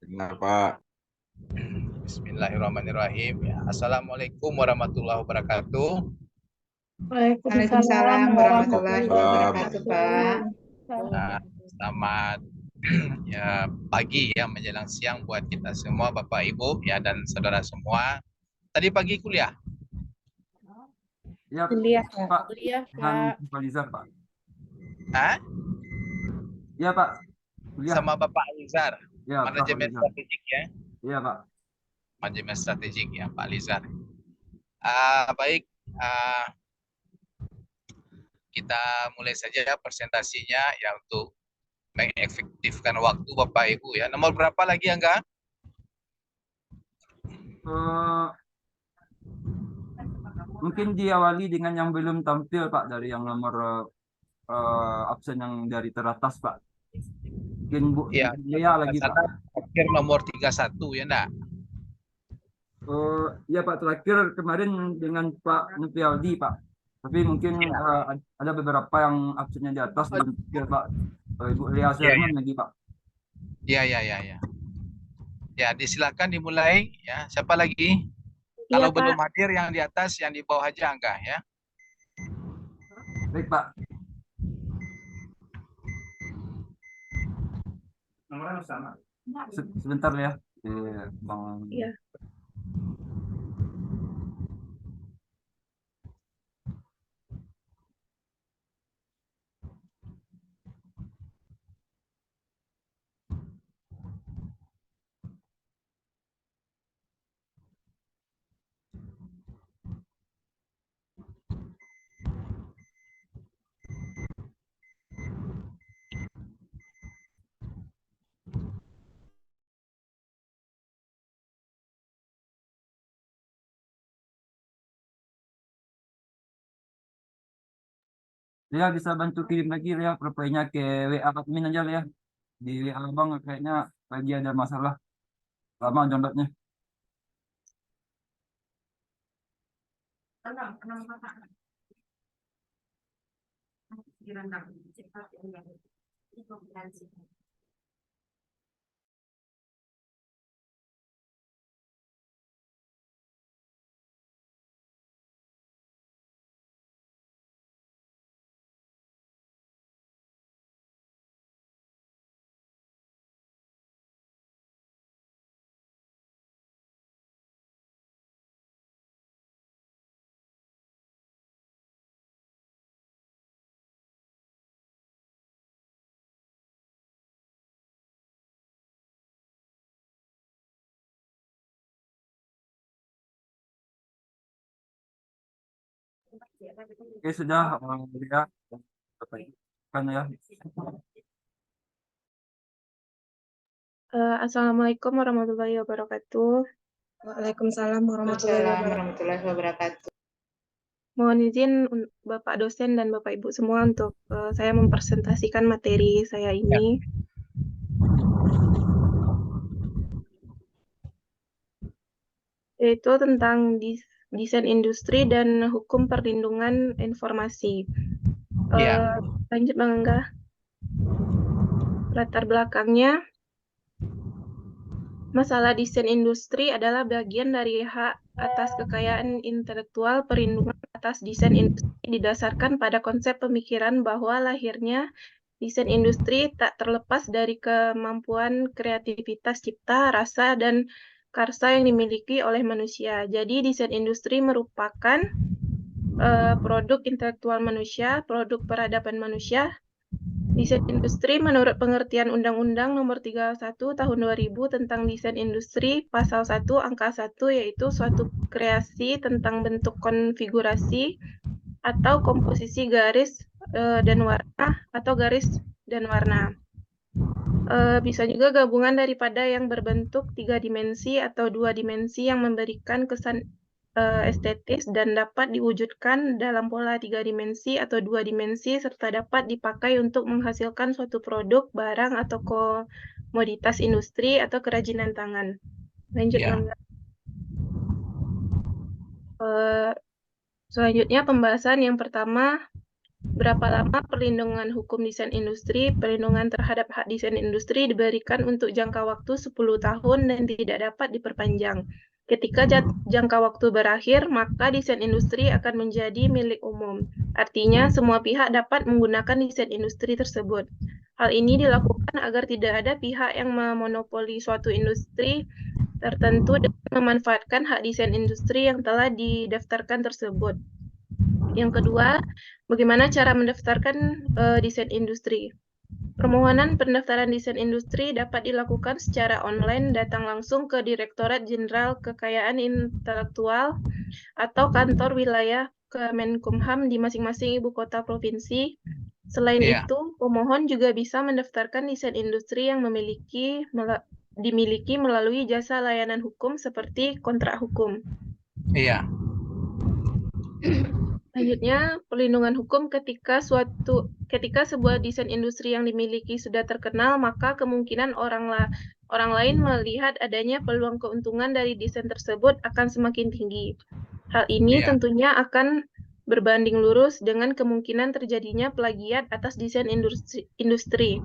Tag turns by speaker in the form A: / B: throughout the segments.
A: Benar, Pak.
B: Bismillahirrahmanirrahim. Ya, Assalamualaikum warahmatullahi wabarakatuh.
C: Waalaikumsalam
D: Waalaikumsalam warahmatullahi
C: warahmatullahi
A: Waalaikumsalam.
D: wabarakatuh, Pak.
C: wabarakatuh.
B: Selamat ya pagi ya menjelang siang buat kita semua, Bapak Ibu ya dan saudara semua. Tadi pagi kuliah.
E: Ya,
C: Kuliah,
E: Pak.
C: kuliah,
E: Dengan
C: Pak.
E: Pak Lizar, Pak.
B: Hah?
E: Ya, Pak. Kuliah.
B: Sama Bapak Alizar,
E: Ya, Pak
B: manajemen
E: Lizar.
B: strategik ya.
E: Iya, Pak.
B: Manajemen strategik ya, Pak Alizar. Baik, kita mulai saja presentasinya ya untuk mengefektifkan waktu Bapak Ibu ya. Nomor berapa lagi Angga?
E: Eh, mungkin diawali dengan yang belum tampil, Pak, dari yang nomor absen yang dari teratas, Pak. Mungkin Bu
B: Ya,
E: Lea lagi, Pak.
B: terakhir nomor 31 ya enggak?
E: Ya, Pak, terakhir kemarin dengan Pak Nupialdi, Pak. Tapi mungkin ada beberapa yang absennya di atas belum tampil, Pak. Ibu Lea Sherman lagi, Pak.
B: Ya. Ya, disilakan dimulai ya. Siapa lagi?
C: Iya,
B: Kalau
C: Pak.
B: belum hadir yang di atas, yang di bawah aja Angga ya.
E: Baik, Pak. Nomornya sama. Sebentar ya, Bang.
C: Iya.
E: Lea bisa bantu kirim lagi ya profilnya ke WA admin aja ya. Di WA Bang kayaknya lagi ada masalah lama downloadnya. Oke, sudah Lea kan ya.
C: Assalamualaikum warahmatullahi wabarakatuh.
D: Waalaikumsalam warahmatullahi wabarakatuh.
C: Mohon izin Bapak dosen dan Bapak Ibu semua untuk saya mempresentasikan materi saya ini. Yaitu tentang desain industri dan hukum perlindungan informasi. Lanjut Bang Angga. Latar belakangnya, masalah desain industri adalah bagian dari hak atas kekayaan intelektual. Perlindungan atas desain industri didasarkan pada konsep pemikiran bahwa lahirnya desain industri tak terlepas dari kemampuan kreativitas cipta, rasa, dan karsa yang dimiliki oleh manusia. Jadi desain industri merupakan produk intelektual manusia, produk peradaban manusia. Desain industri menurut pengertian Undang-Undang Nomor 31 Tahun 2000 tentang Desain Industri, Pasal 1 Angka 1, yaitu suatu kreasi tentang bentuk konfigurasi atau komposisi garis dan warna atau garis dan warna. Bisa juga gabungan daripada yang berbentuk 3 dimensi atau 2 dimensi yang memberikan kesan estetis dan dapat diwujudkan dalam pola 3 dimensi atau 2 dimensi serta dapat dipakai untuk menghasilkan suatu produk, barang, atau komoditas industri atau kerajinan tangan. Lanjut, Bang. Selanjutnya pembahasan yang pertama, Berapa lama perlindungan hukum desain industri? Perlindungan terhadap hak desain industri diberikan untuk jangka waktu 10 tahun dan tidak dapat diperpanjang. Ketika jangka waktu berakhir, maka desain industri akan menjadi milik umum. Artinya, semua pihak dapat menggunakan desain industri tersebut. Hal ini dilakukan agar tidak ada pihak yang memonopoli suatu industri tertentu dan memanfaatkan hak desain industri yang telah didaftarkan tersebut. Yang kedua, bagaimana cara mendaftarkan desain industri? Permohonan pendaftaran desain industri dapat dilakukan secara online, datang langsung ke Direktorat Jenderal Kekayaan Intelektual atau kantor wilayah Kemenkumham di masing-masing ibu kota provinsi. Selain itu, pemohon juga bisa mendaftarkan desain industri yang dimiliki melalui jasa layanan hukum seperti kontrak hukum.
B: Iya.
C: Selanjutnya, perlindungan hukum ketika sebuah desain industri yang dimiliki sudah terkenal, maka kemungkinan orang lain melihat adanya peluang keuntungan dari desain tersebut akan semakin tinggi. Hal ini tentunya akan berbanding lurus dengan kemungkinan terjadinya plagiat atas desain industri.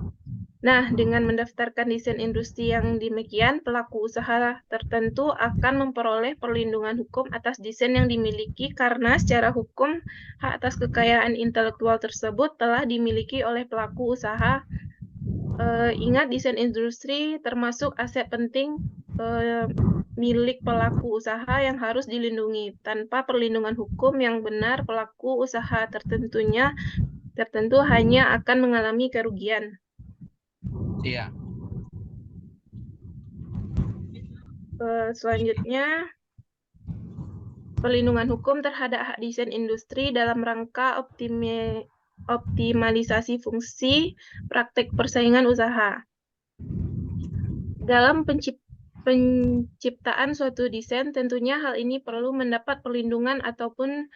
C: Nah, dengan mendaftarkan desain industri yang demikian, pelaku usaha tertentu akan memperoleh perlindungan hukum atas desain yang dimiliki karena secara hukum hak atas kekayaan intelektual tersebut telah dimiliki oleh pelaku usaha. Ingat, desain industri termasuk aset penting milik pelaku usaha yang harus dilindungi. Tanpa perlindungan hukum yang benar, pelaku usaha tertentu hanya akan mengalami kerugian.
B: Iya.
C: Selanjutnya, perlindungan hukum terhadap hak desain industri dalam rangka optimalisasi fungsi praktek persaingan usaha. Dalam penciptaan suatu desain, tentunya hal ini perlu mendapat perlindungan ataupun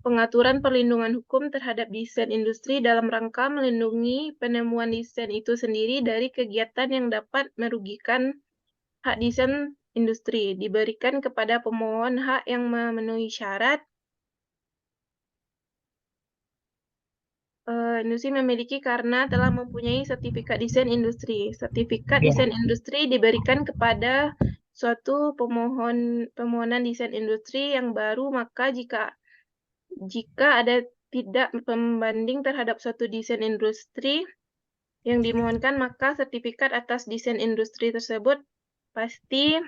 C: pengaturan perlindungan hukum terhadap desain industri dalam rangka melindungi penemuan desain itu sendiri dari kegiatan yang dapat merugikan hak desain industri. Diberikan kepada pemohon hak yang memenuhi syarat. Industri memiliki karena telah mempunyai sertifikat desain industri. Sertifikat desain industri diberikan kepada suatu permohonan desain industri yang baru, maka jika ada tidak pembanding terhadap suatu desain industri yang dimohonkan, maka sertifikat atas desain industri tersebut pasti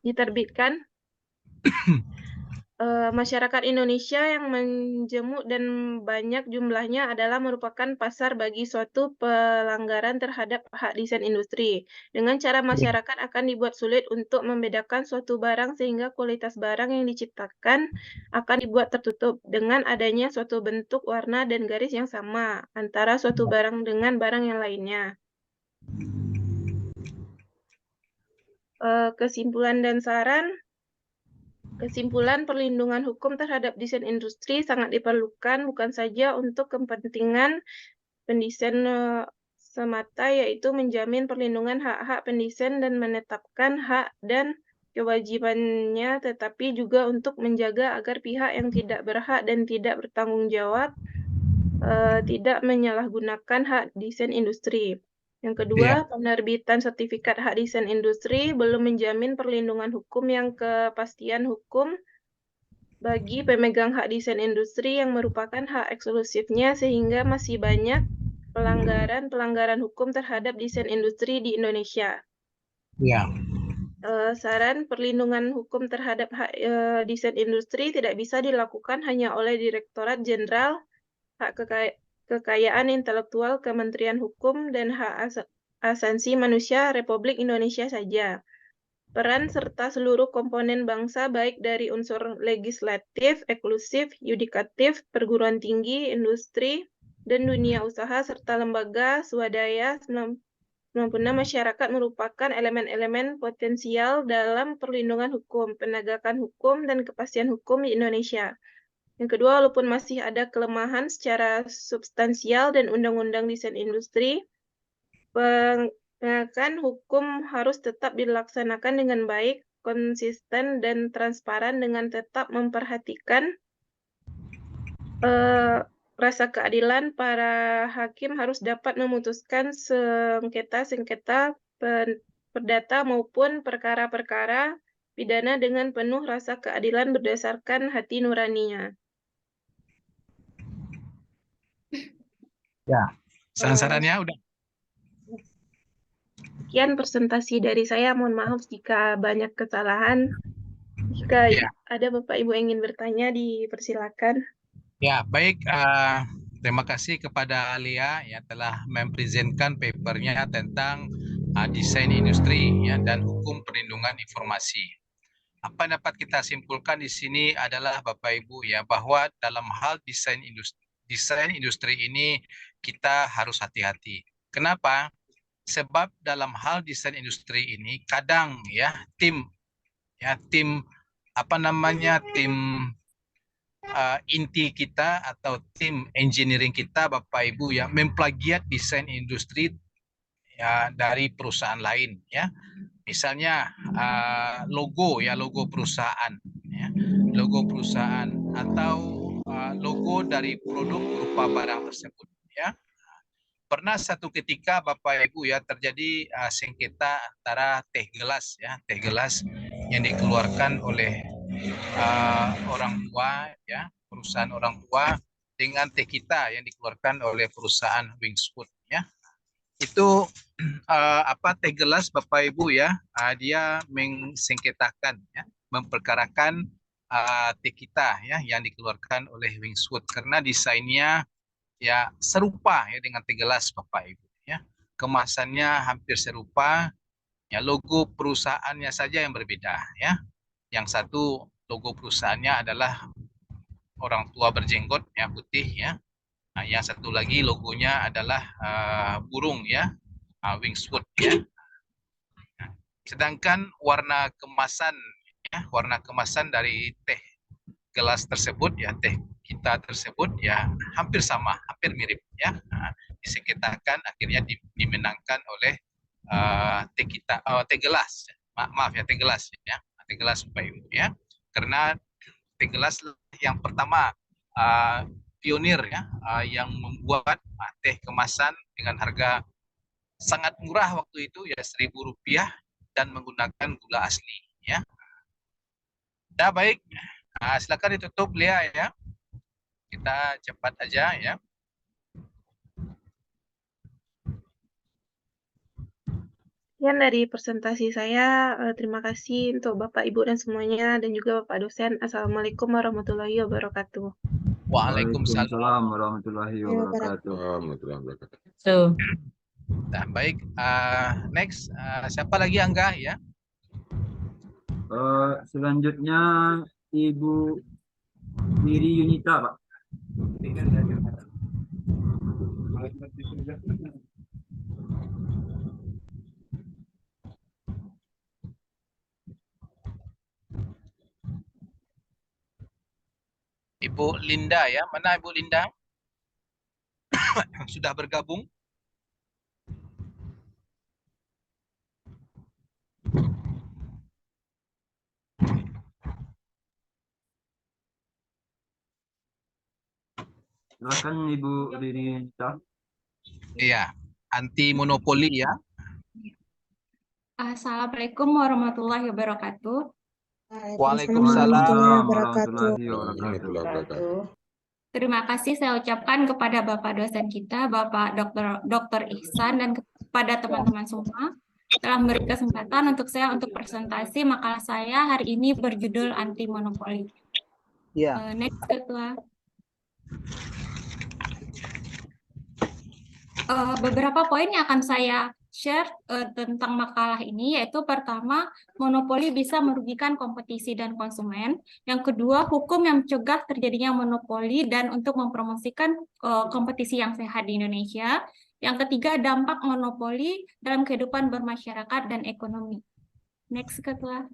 C: diterbitkan. Masyarakat Indonesia yang menjemuk dan banyak jumlahnya adalah merupakan pasar bagi suatu pelanggaran terhadap hak desain industri. Dengan cara masyarakat akan dibuat sulit untuk membedakan suatu barang sehingga kualitas barang yang diciptakan akan dibuat tertutup dengan adanya suatu bentuk, warna, dan garis yang sama antara suatu barang dengan barang yang lainnya. Kesimpulan dan saran. Kesimpulan, perlindungan hukum terhadap desain industri sangat diperlukan bukan saja untuk kepentingan pendesain semata, yaitu menjamin perlindungan hak-hak pendesain dan menetapkan hak dan kewajibannya, tetapi juga untuk menjaga agar pihak yang tidak berhak dan tidak bertanggung jawab tidak menyalahgunakan hak desain industri. Yang kedua, penerbitan sertifikat hak desain industri belum menjamin perlindungan hukum yang kepastian hukum bagi pemegang hak desain industri yang merupakan hak eksklusifnya, sehingga masih banyak pelanggaran hukum terhadap desain industri di Indonesia.
B: Iya.
C: Saran, perlindungan hukum terhadap hak desain industri tidak bisa dilakukan hanya oleh Direktorat Jenderal Hak Kekayaan Intelektual Kementerian Hukum dan Hak Asasi Manusia Republik Indonesia saja. Peran serta seluruh komponen bangsa, baik dari unsur legislatif, eksklusif, yudikatif, perguruan tinggi, industri, dan dunia usaha, serta lembaga swadaya maupun masyarakat merupakan elemen-elemen potensial dalam perlindungan hukum, penegakan hukum, dan kepastian hukum di Indonesia. Yang kedua, walaupun masih ada kelemahan secara substansial dan undang-undang desain industri, penegakan hukum harus tetap dilaksanakan dengan baik, konsisten, dan transparan dengan tetap memperhatikan rasa keadilan, para hakim harus dapat memutuskan sengketa-sengketa perdata maupun perkara-perkara pidana dengan penuh rasa keadilan berdasarkan hati nuraninya.
B: Ya. Saran-sarannya udah.
C: Sekian presentasi dari saya. Mohon maaf jika banyak kesalahan. Jika
B: Ya.
C: ada Bapak Ibu yang ingin bertanya, dipersilakan.
B: Ya, baik. Terima kasih kepada Alia yang telah mempresentkan papernya tentang desain industri ya, dan hukum perlindungan informasi. Apa yang dapat kita simpulkan di sini adalah Bapak Ibu ya, bahwa dalam hal desain industri ini kita harus hati-hati. Kenapa? Sebab dalam hal desain industri ini kadang ya tim inti kita atau tim engineering kita Bapak Ibu ya memplagiat desain industri ya dari perusahaan lain ya. Misalnya logo perusahaan ya, logo perusahaan atau logo dari produk berupa barang tersebut ya. Pernah satu ketika Bapak Ibu ya terjadi sengketa antara teh gelas yang dikeluarkan oleh orang tua ya, perusahaan orang tua dengan teh kita yang dikeluarkan oleh perusahaan Wingswood ya. Itu teh gelas Bapak Ibu ya, dia mengsengketakan ya, memperkarakan teh kita ya yang dikeluarkan oleh Wingswood karena desainnya ya serupa ya dengan teh gelas Bapak Ibu ya. Kemasannya hampir serupa ya, logo perusahaannya saja yang berbeda ya. Yang satu logo perusahaannya adalah orang tua berjenggot ya putih ya. Nah, yang satu lagi logonya adalah burung ya, Wingswood ya. Nah, sedangkan warna kemasan dari teh gelas tersebut ya, teh kita tersebut ya hampir sama, hampir mirip ya. Nah, disengketakan akhirnya dimenangkan oleh teh gelas. Maaf ya, teh gelas ya. Teh gelas Bapak Ibu ya. Karena teh gelas yang pertama pionir ya yang membuat teh kemasan dengan harga sangat murah waktu itu ya Rp1.000 dan menggunakan gula asli ya. Ya baik, silakan ditutup Lia ya. Kita cepat aja ya.
C: Sekian dari presentasi saya. Terima kasih untuk Bapak, Ibu, dan semuanya, dan juga Bapak dosen. Assalamualaikum warahmatullahi wabarakatuh.
B: Waalaikumsalam
E: warahmatullahi wabarakatuh.
B: Nah, baik, next siapa lagi Angga ya?
E: Selanjutnya Ibu Diri Yunita, Pak.
B: Ibu Linda ya, mana Ibu Linda? Sudah bergabung?
E: Silakan Ibu Diri Yunita.
B: Iya, anti monopoli ya.
A: Assalamualaikum warahmatullahi wabarakatuh.
B: Waalaikumsalam
E: warahmatullahi wabarakatuh.
A: Terima kasih saya ucapkan kepada Bapak dosen kita, Bapak Dr. Ihsan, dan kepada teman-teman semua telah memberi kesempatan untuk saya untuk presentasi makalah saya hari ini berjudul Anti Monopoli. Next, Ketua. Beberapa poin yang akan saya share tentang makalah ini, yaitu pertama, monopoli bisa merugikan kompetisi dan konsumen. Yang kedua, hukum yang mencegah terjadinya monopoli dan untuk mempromosikan kompetisi yang sehat di Indonesia. Yang ketiga, dampak monopoli dalam kehidupan bermasyarakat dan ekonomi. Next, Ketua.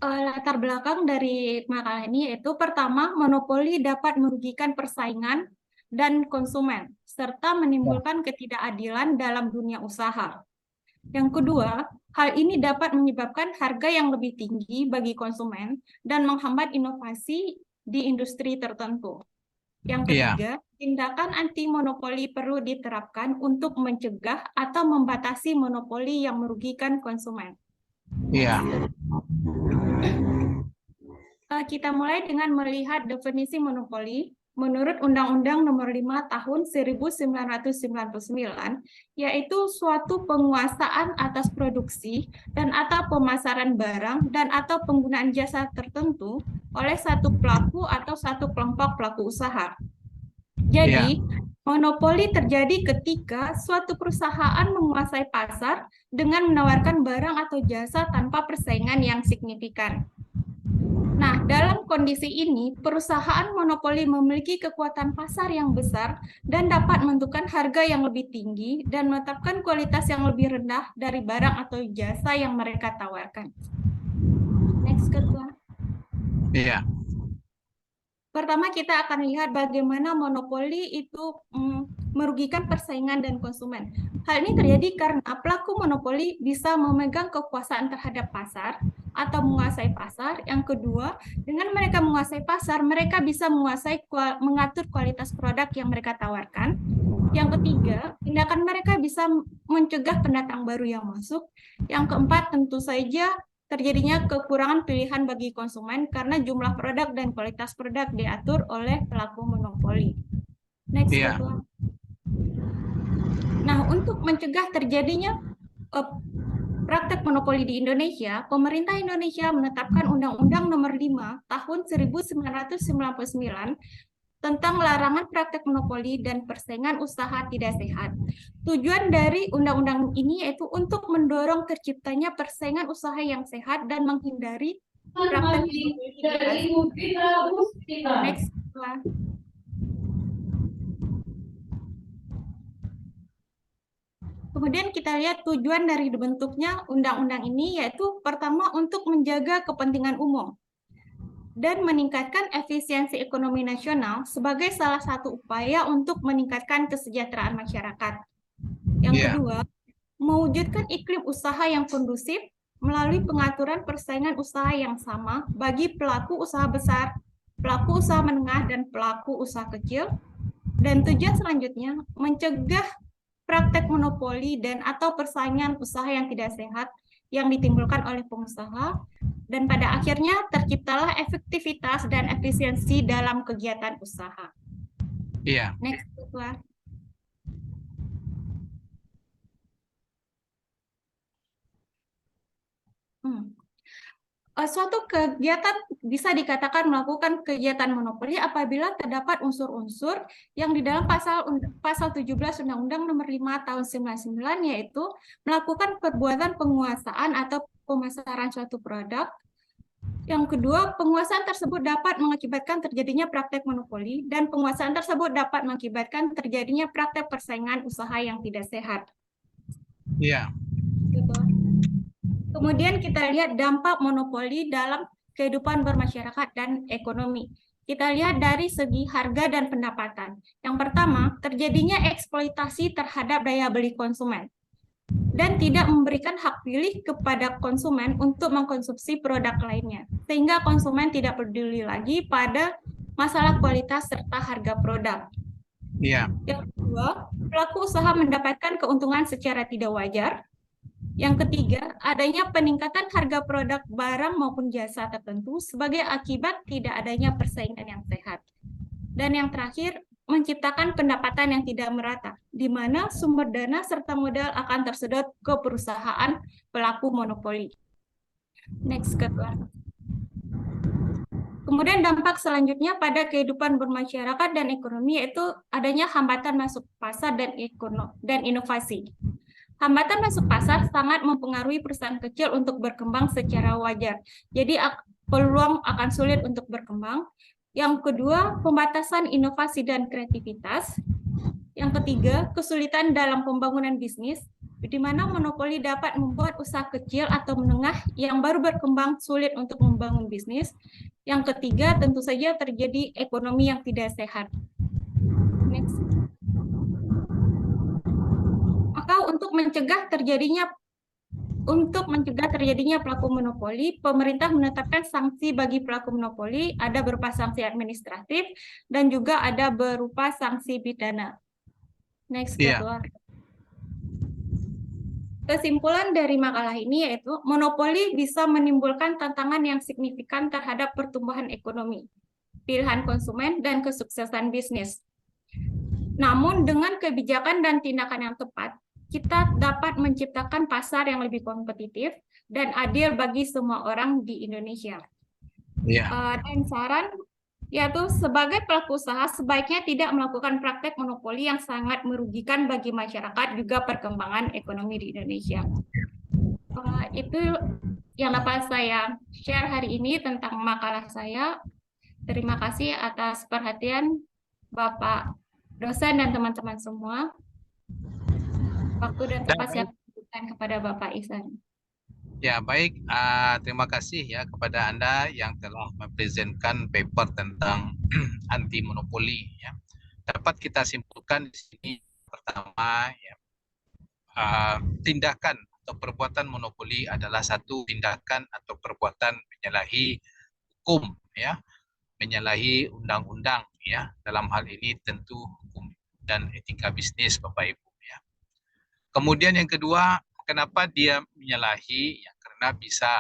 A: Latar belakang dari makalah ini yaitu pertama, monopoli dapat merugikan persaingan dan konsumen, serta menimbulkan ketidakadilan dalam dunia usaha. Yang kedua, Hal ini dapat menyebabkan harga yang lebih tinggi bagi konsumen dan menghambat inovasi di industri tertentu. Yang
B: Iya,
A: ketiga, tindakan anti monopoli perlu diterapkan untuk mencegah atau membatasi monopoli yang merugikan konsumen.
B: iya,
A: Kita mulai dengan melihat definisi monopoli. Menurut Undang-Undang Nomor 5 Tahun 1999, yaitu suatu penguasaan atas produksi dan atau pemasaran barang dan atau penggunaan jasa tertentu oleh satu pelaku atau satu kelompok pelaku usaha. Jadi, monopoli terjadi ketika suatu perusahaan menguasai pasar dengan menawarkan barang atau jasa tanpa persaingan yang signifikan. Nah, dalam kondisi ini, perusahaan monopoli memiliki kekuatan pasar yang besar dan dapat menentukan harga yang lebih tinggi dan menetapkan kualitas yang lebih rendah dari barang atau jasa yang mereka tawarkan. Next, Ketua.
B: iya,
A: Pertama, kita akan lihat bagaimana monopoli itu merugikan persaingan dan konsumen. Hal ini terjadi karena pelaku monopoli bisa memegang kekuasaan terhadap pasar atau menguasai pasar. Yang kedua, dengan mereka menguasai pasar, mereka bisa mengatur kualitas produk yang mereka tawarkan. Yang ketiga, tindakan mereka bisa mencegah pendatang baru yang masuk. Yang keempat, tentu saja terjadinya kekurangan pilihan bagi konsumen karena jumlah produk dan kualitas produk diatur oleh pelaku monopoli. Next,
B: iya,
A: Ketua. Nah, untuk mencegah terjadinya praktek monopoli di Indonesia, pemerintah Indonesia menetapkan Undang-Undang Nomor 5 Tahun 1999 tentang larangan praktek monopoli dan persaingan usaha tidak sehat. Tujuan dari undang-undang ini yaitu untuk mendorong terciptanya persaingan usaha yang sehat dan menghindari praktek monopoli. Next. Kemudian kita lihat tujuan dari dibentuknya undang-undang ini yaitu pertama untuk menjaga kepentingan umum dan meningkatkan efisiensi ekonomi nasional sebagai salah satu upaya untuk meningkatkan kesejahteraan masyarakat. Yang kedua, mewujudkan iklim usaha yang kondusif melalui pengaturan persaingan usaha yang sama bagi pelaku usaha besar, pelaku usaha menengah, dan pelaku usaha kecil. Dan tujuan selanjutnya, mencegah praktek monopoli dan atau persaingan usaha yang tidak sehat yang ditimbulkan oleh pengusaha, dan pada akhirnya terciptalah efektivitas dan efisiensi dalam kegiatan usaha.
B: iya,
A: Next, Ketua. Suatu kegiatan bisa dikatakan melakukan kegiatan monopoli apabila terdapat unsur-unsur yang di dalam pasal 17 Undang-Undang Nomor 5 Tahun 1999 yaitu melakukan perbuatan penguasaan atau pemasaran suatu produk. Yang kedua, penguasaan tersebut dapat mengakibatkan terjadinya praktek monopoli dan penguasaan tersebut dapat mengakibatkan terjadinya praktek persaingan usaha yang tidak sehat.
B: iya,
A: Kemudian kita lihat dampak monopoli dalam kehidupan bermasyarakat dan ekonomi. Kita lihat dari segi harga dan pendapatan. Yang pertama, terjadinya eksploitasi terhadap daya beli konsumen dan tidak memberikan hak pilih kepada konsumen untuk mengkonsumsi produk lainnya, sehingga konsumen tidak peduli lagi pada masalah kualitas serta harga produk.
B: iya,
A: Yang kedua, pelaku usaha mendapatkan keuntungan secara tidak wajar. Yang ketiga, adanya peningkatan harga produk barang maupun jasa tertentu sebagai akibat tidak adanya persaingan yang sehat. Dan yang terakhir, menciptakan pendapatan yang tidak merata, di mana sumber dana serta modal akan tersedot ke perusahaan pelaku monopoli. Next, Ketua. Kemudian dampak selanjutnya pada kehidupan bermasyarakat dan ekonomi yaitu adanya hambatan masuk pasar dan inovasi. Hambatan masuk pasar sangat mempengaruhi perusahaan kecil untuk berkembang secara wajar. Jadi peluang akan sulit untuk berkembang. Yang kedua, pembatasan inovasi dan kreativitas. Yang ketiga, kesulitan dalam pembangunan bisnis, di mana monopoli dapat membuat usaha kecil atau menengah yang baru berkembang sulit untuk membangun bisnis. Yang ketiga, tentu saja terjadi ekonomi yang tidak sehat. Next. Maka untuk mencegah terjadinya Untuk mencegah terjadinya pelaku monopoli, pemerintah menetapkan sanksi bagi pelaku monopoli, ada berupa sanksi administratif dan juga ada berupa sanksi pidana. Next,
B: Iya.
A: Ketua. Kesimpulan dari makalah ini yaitu monopoli bisa menimbulkan tantangan yang signifikan terhadap pertumbuhan ekonomi, pilihan konsumen, dan kesuksesan bisnis. Namun dengan kebijakan dan tindakan yang tepat, kita dapat menciptakan pasar yang lebih kompetitif dan adil bagi semua orang di Indonesia.
B: Iya.
A: Dan saran yaitu sebagai pelaku usaha sebaiknya tidak melakukan praktek monopoli yang sangat merugikan bagi masyarakat juga perkembangan ekonomi di Indonesia. Itu yang dapat saya share hari ini tentang makalah saya. Terima kasih atas perhatian Bapak dosen dan teman-teman semua. Waktu dan tempat saya berikan kepada Bapak Ihsan.
B: Ya, baik. Terima kasih ya kepada Anda yang telah mempresentkan paper tentang anti monopoli. Ya. Dapat kita simpulkan di sini pertama, ya, tindakan atau perbuatan monopoli adalah satu tindakan atau perbuatan menyalahi hukum, ya, menyalahi undang-undang, ya. Dalam hal ini tentu hukum dan etika bisnis, Bapak Ibu. Ya. Kemudian yang kedua, kenapa dia menyalahi? Ya, karena bisa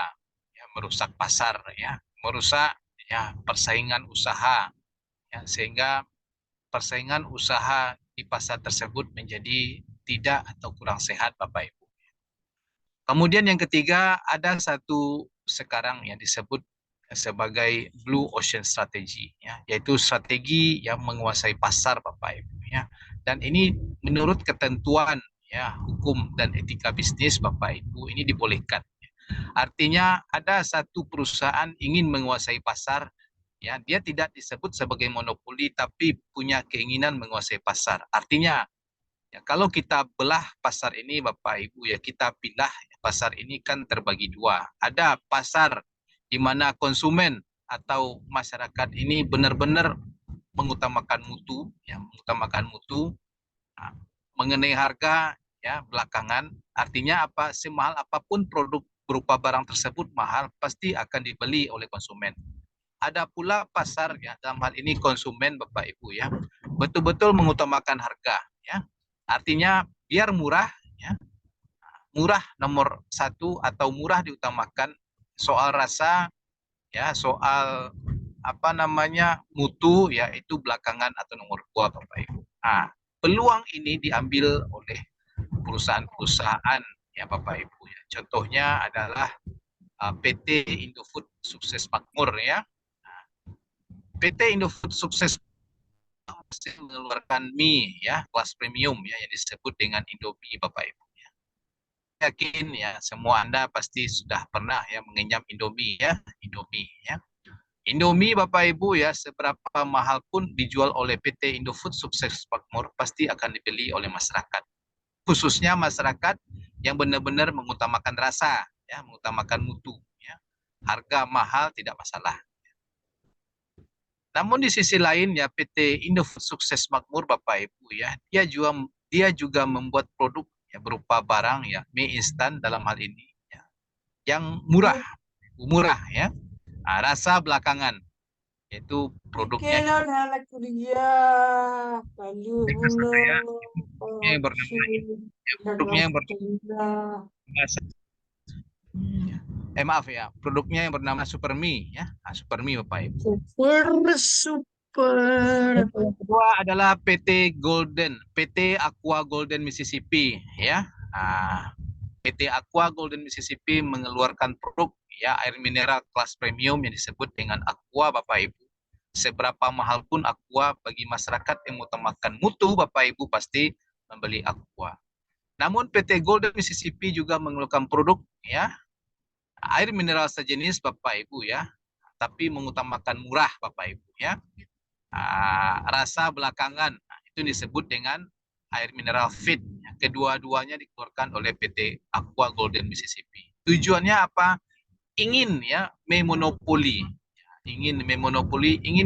B: ya, merusak pasar, ya, merusak ya persaingan usaha, ya, sehingga persaingan usaha di pasar tersebut menjadi tidak atau kurang sehat, Bapak Ibu. Kemudian yang ketiga, ada satu sekarang yang disebut sebagai Blue Ocean Strategy, ya, yaitu strategi yang menguasai pasar, Bapak Ibu. Ya. Dan ini menurut ketentuan ya hukum dan etika bisnis, Bapak Ibu, ini dibolehkan. Artinya ada satu perusahaan ingin menguasai pasar, ya, dia tidak disebut sebagai monopoli tapi punya keinginan menguasai pasar. Artinya ya, kalau kita belah pasar ini, Bapak Ibu, ya, kita pilah pasar ini kan terbagi dua. Ada pasar di mana konsumen atau masyarakat ini benar-benar mengutamakan mutu, ya, mengutamakan mutu. Nah, mengenai harga ya belakangan, artinya apa? Semahal apapun produk berupa barang tersebut mahal pasti akan dibeli oleh konsumen. Ada pula pasar ya dalam hal ini konsumen, Bapak Ibu, ya, betul-betul mengutamakan harga, ya. Artinya biar murah, ya, murah nomor satu atau murah diutamakan, soal rasa ya, soal apa namanya mutu ya itu belakangan atau nomor dua, Bapak Ibu. Nah, peluang ini diambil oleh perusahaan-perusahaan ya, Bapak Ibu, ya. Contohnya adalah PT Indofood Sukses Makmur, ya. PT Indofood Sukses mengeluarkan mie ya kelas premium ya yang disebut dengan Indomie, Bapak Ibu, ya. Yakin ya semua Anda pasti sudah pernah ya mengenyam Indomie ya, Indomie ya. Indomie, Bapak Ibu, ya, seberapa mahal pun dijual oleh PT Indofood Sukses Makmur pasti akan dibeli oleh masyarakat. Khususnya masyarakat yang benar-benar mengutamakan rasa, ya, mengutamakan mutu, ya. Harga mahal tidak masalah. Namun di sisi lain ya PT Indofood Sukses Makmur, Bapak Ibu, ya, dia juga membuat produk ya berupa barang ya mie instan dalam hal ini ya, yang murah ya. Nah, rasa belakangan yaitu produknya produknya yang bernama Supermie ya. Nah, Supermie, Bapak Ibu. Yang kedua adalah PT Aqua Golden Mississippi ya. Nah, PT Aqua Golden Mississippi mengeluarkan produk ya air mineral kelas premium yang disebut dengan Aqua, Bapak Ibu. Seberapa mahal pun Aqua bagi masyarakat yang mengutamakan mutu, Bapak Ibu pasti membeli Aqua. Namun PT Golden Mississippi juga mengeluarkan produk ya air mineral sejenis, Bapak Ibu, ya, tapi mengutamakan murah, Bapak Ibu, ya. Rasa belakangan itu disebut dengan air mineral fit. Kedua-duanya dikeluarkan oleh PT Aqua Golden Mississippi. Tujuannya apa? Ingin ya memonopoli, ingin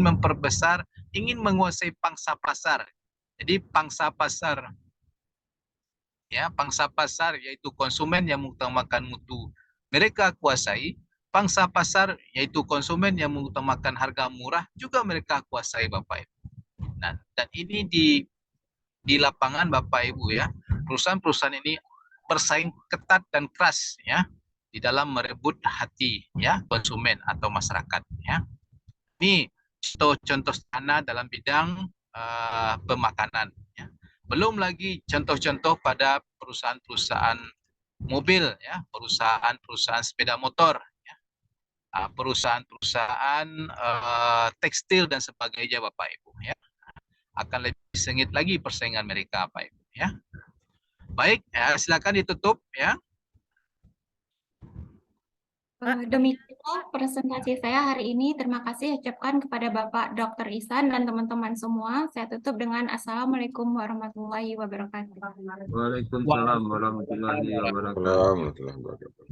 B: memperbesar, ingin menguasai pangsa pasar. Jadi pangsa pasar ya, pangsa pasar yaitu konsumen yang mengutamakan mutu mereka kuasai, pangsa pasar yaitu konsumen yang mengutamakan harga murah juga mereka kuasai Bapak Ibu. Nah, dan ini di lapangan Bapak Ibu ya, perusahaan-perusahaan ini bersaing ketat dan keras ya di dalam merebut hati ya konsumen atau masyarakat ya. Ini contoh-contoh sederhana dalam bidang pemakanan ya. Belum lagi contoh-contoh pada perusahaan-perusahaan mobil ya, perusahaan-perusahaan sepeda motor ya, perusahaan-perusahaan tekstil dan sebagainya Bapak Ibu ya. Akan lebih sengit lagi persaingan mereka Bapak Ibu ya. Baik, ya, silakan ditutup ya.
A: Demikian presentasi saya hari ini. Terima kasih ucapkan kepada Bapak Dr. Ihsan dan teman-teman semua. Saya tutup dengan Assalamualaikum warahmatullahi wabarakatuh.
E: Waalaikumsalam warahmatullahi wabarakatuh.
F: Warahmatullahi wabarakatuh.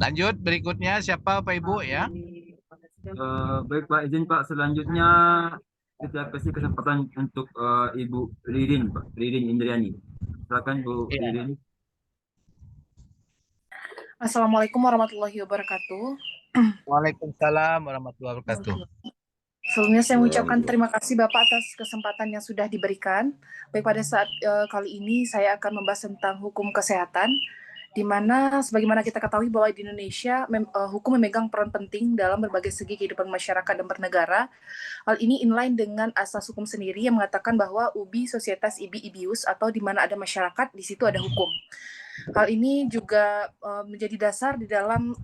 B: Lanjut berikutnya siapa Pak Ibu ya?
E: Baik Pak, izin Pak, selanjutnya kita kasih kesempatan untuk Ibu Ririn, Pak, Ririn Indriani. Silakan Bu Ririn.
G: Assalamualaikum warahmatullahi wabarakatuh.
B: Waalaikumsalam warahmatullahi wabarakatuh.
G: Sebelumnya saya mengucapkan terima kasih Bapak atas kesempatan yang sudah diberikan. Baik, pada saat kali ini saya akan membahas tentang hukum kesehatan, di mana sebagaimana kita ketahui bahwa di Indonesia hukum memegang peran penting dalam berbagai segi kehidupan masyarakat dan bernegara. Hal ini inline dengan asas hukum sendiri yang mengatakan bahwa ubi societas ibi ibius, atau di mana ada masyarakat, di situ ada hukum. Hal ini juga menjadi dasar di dalam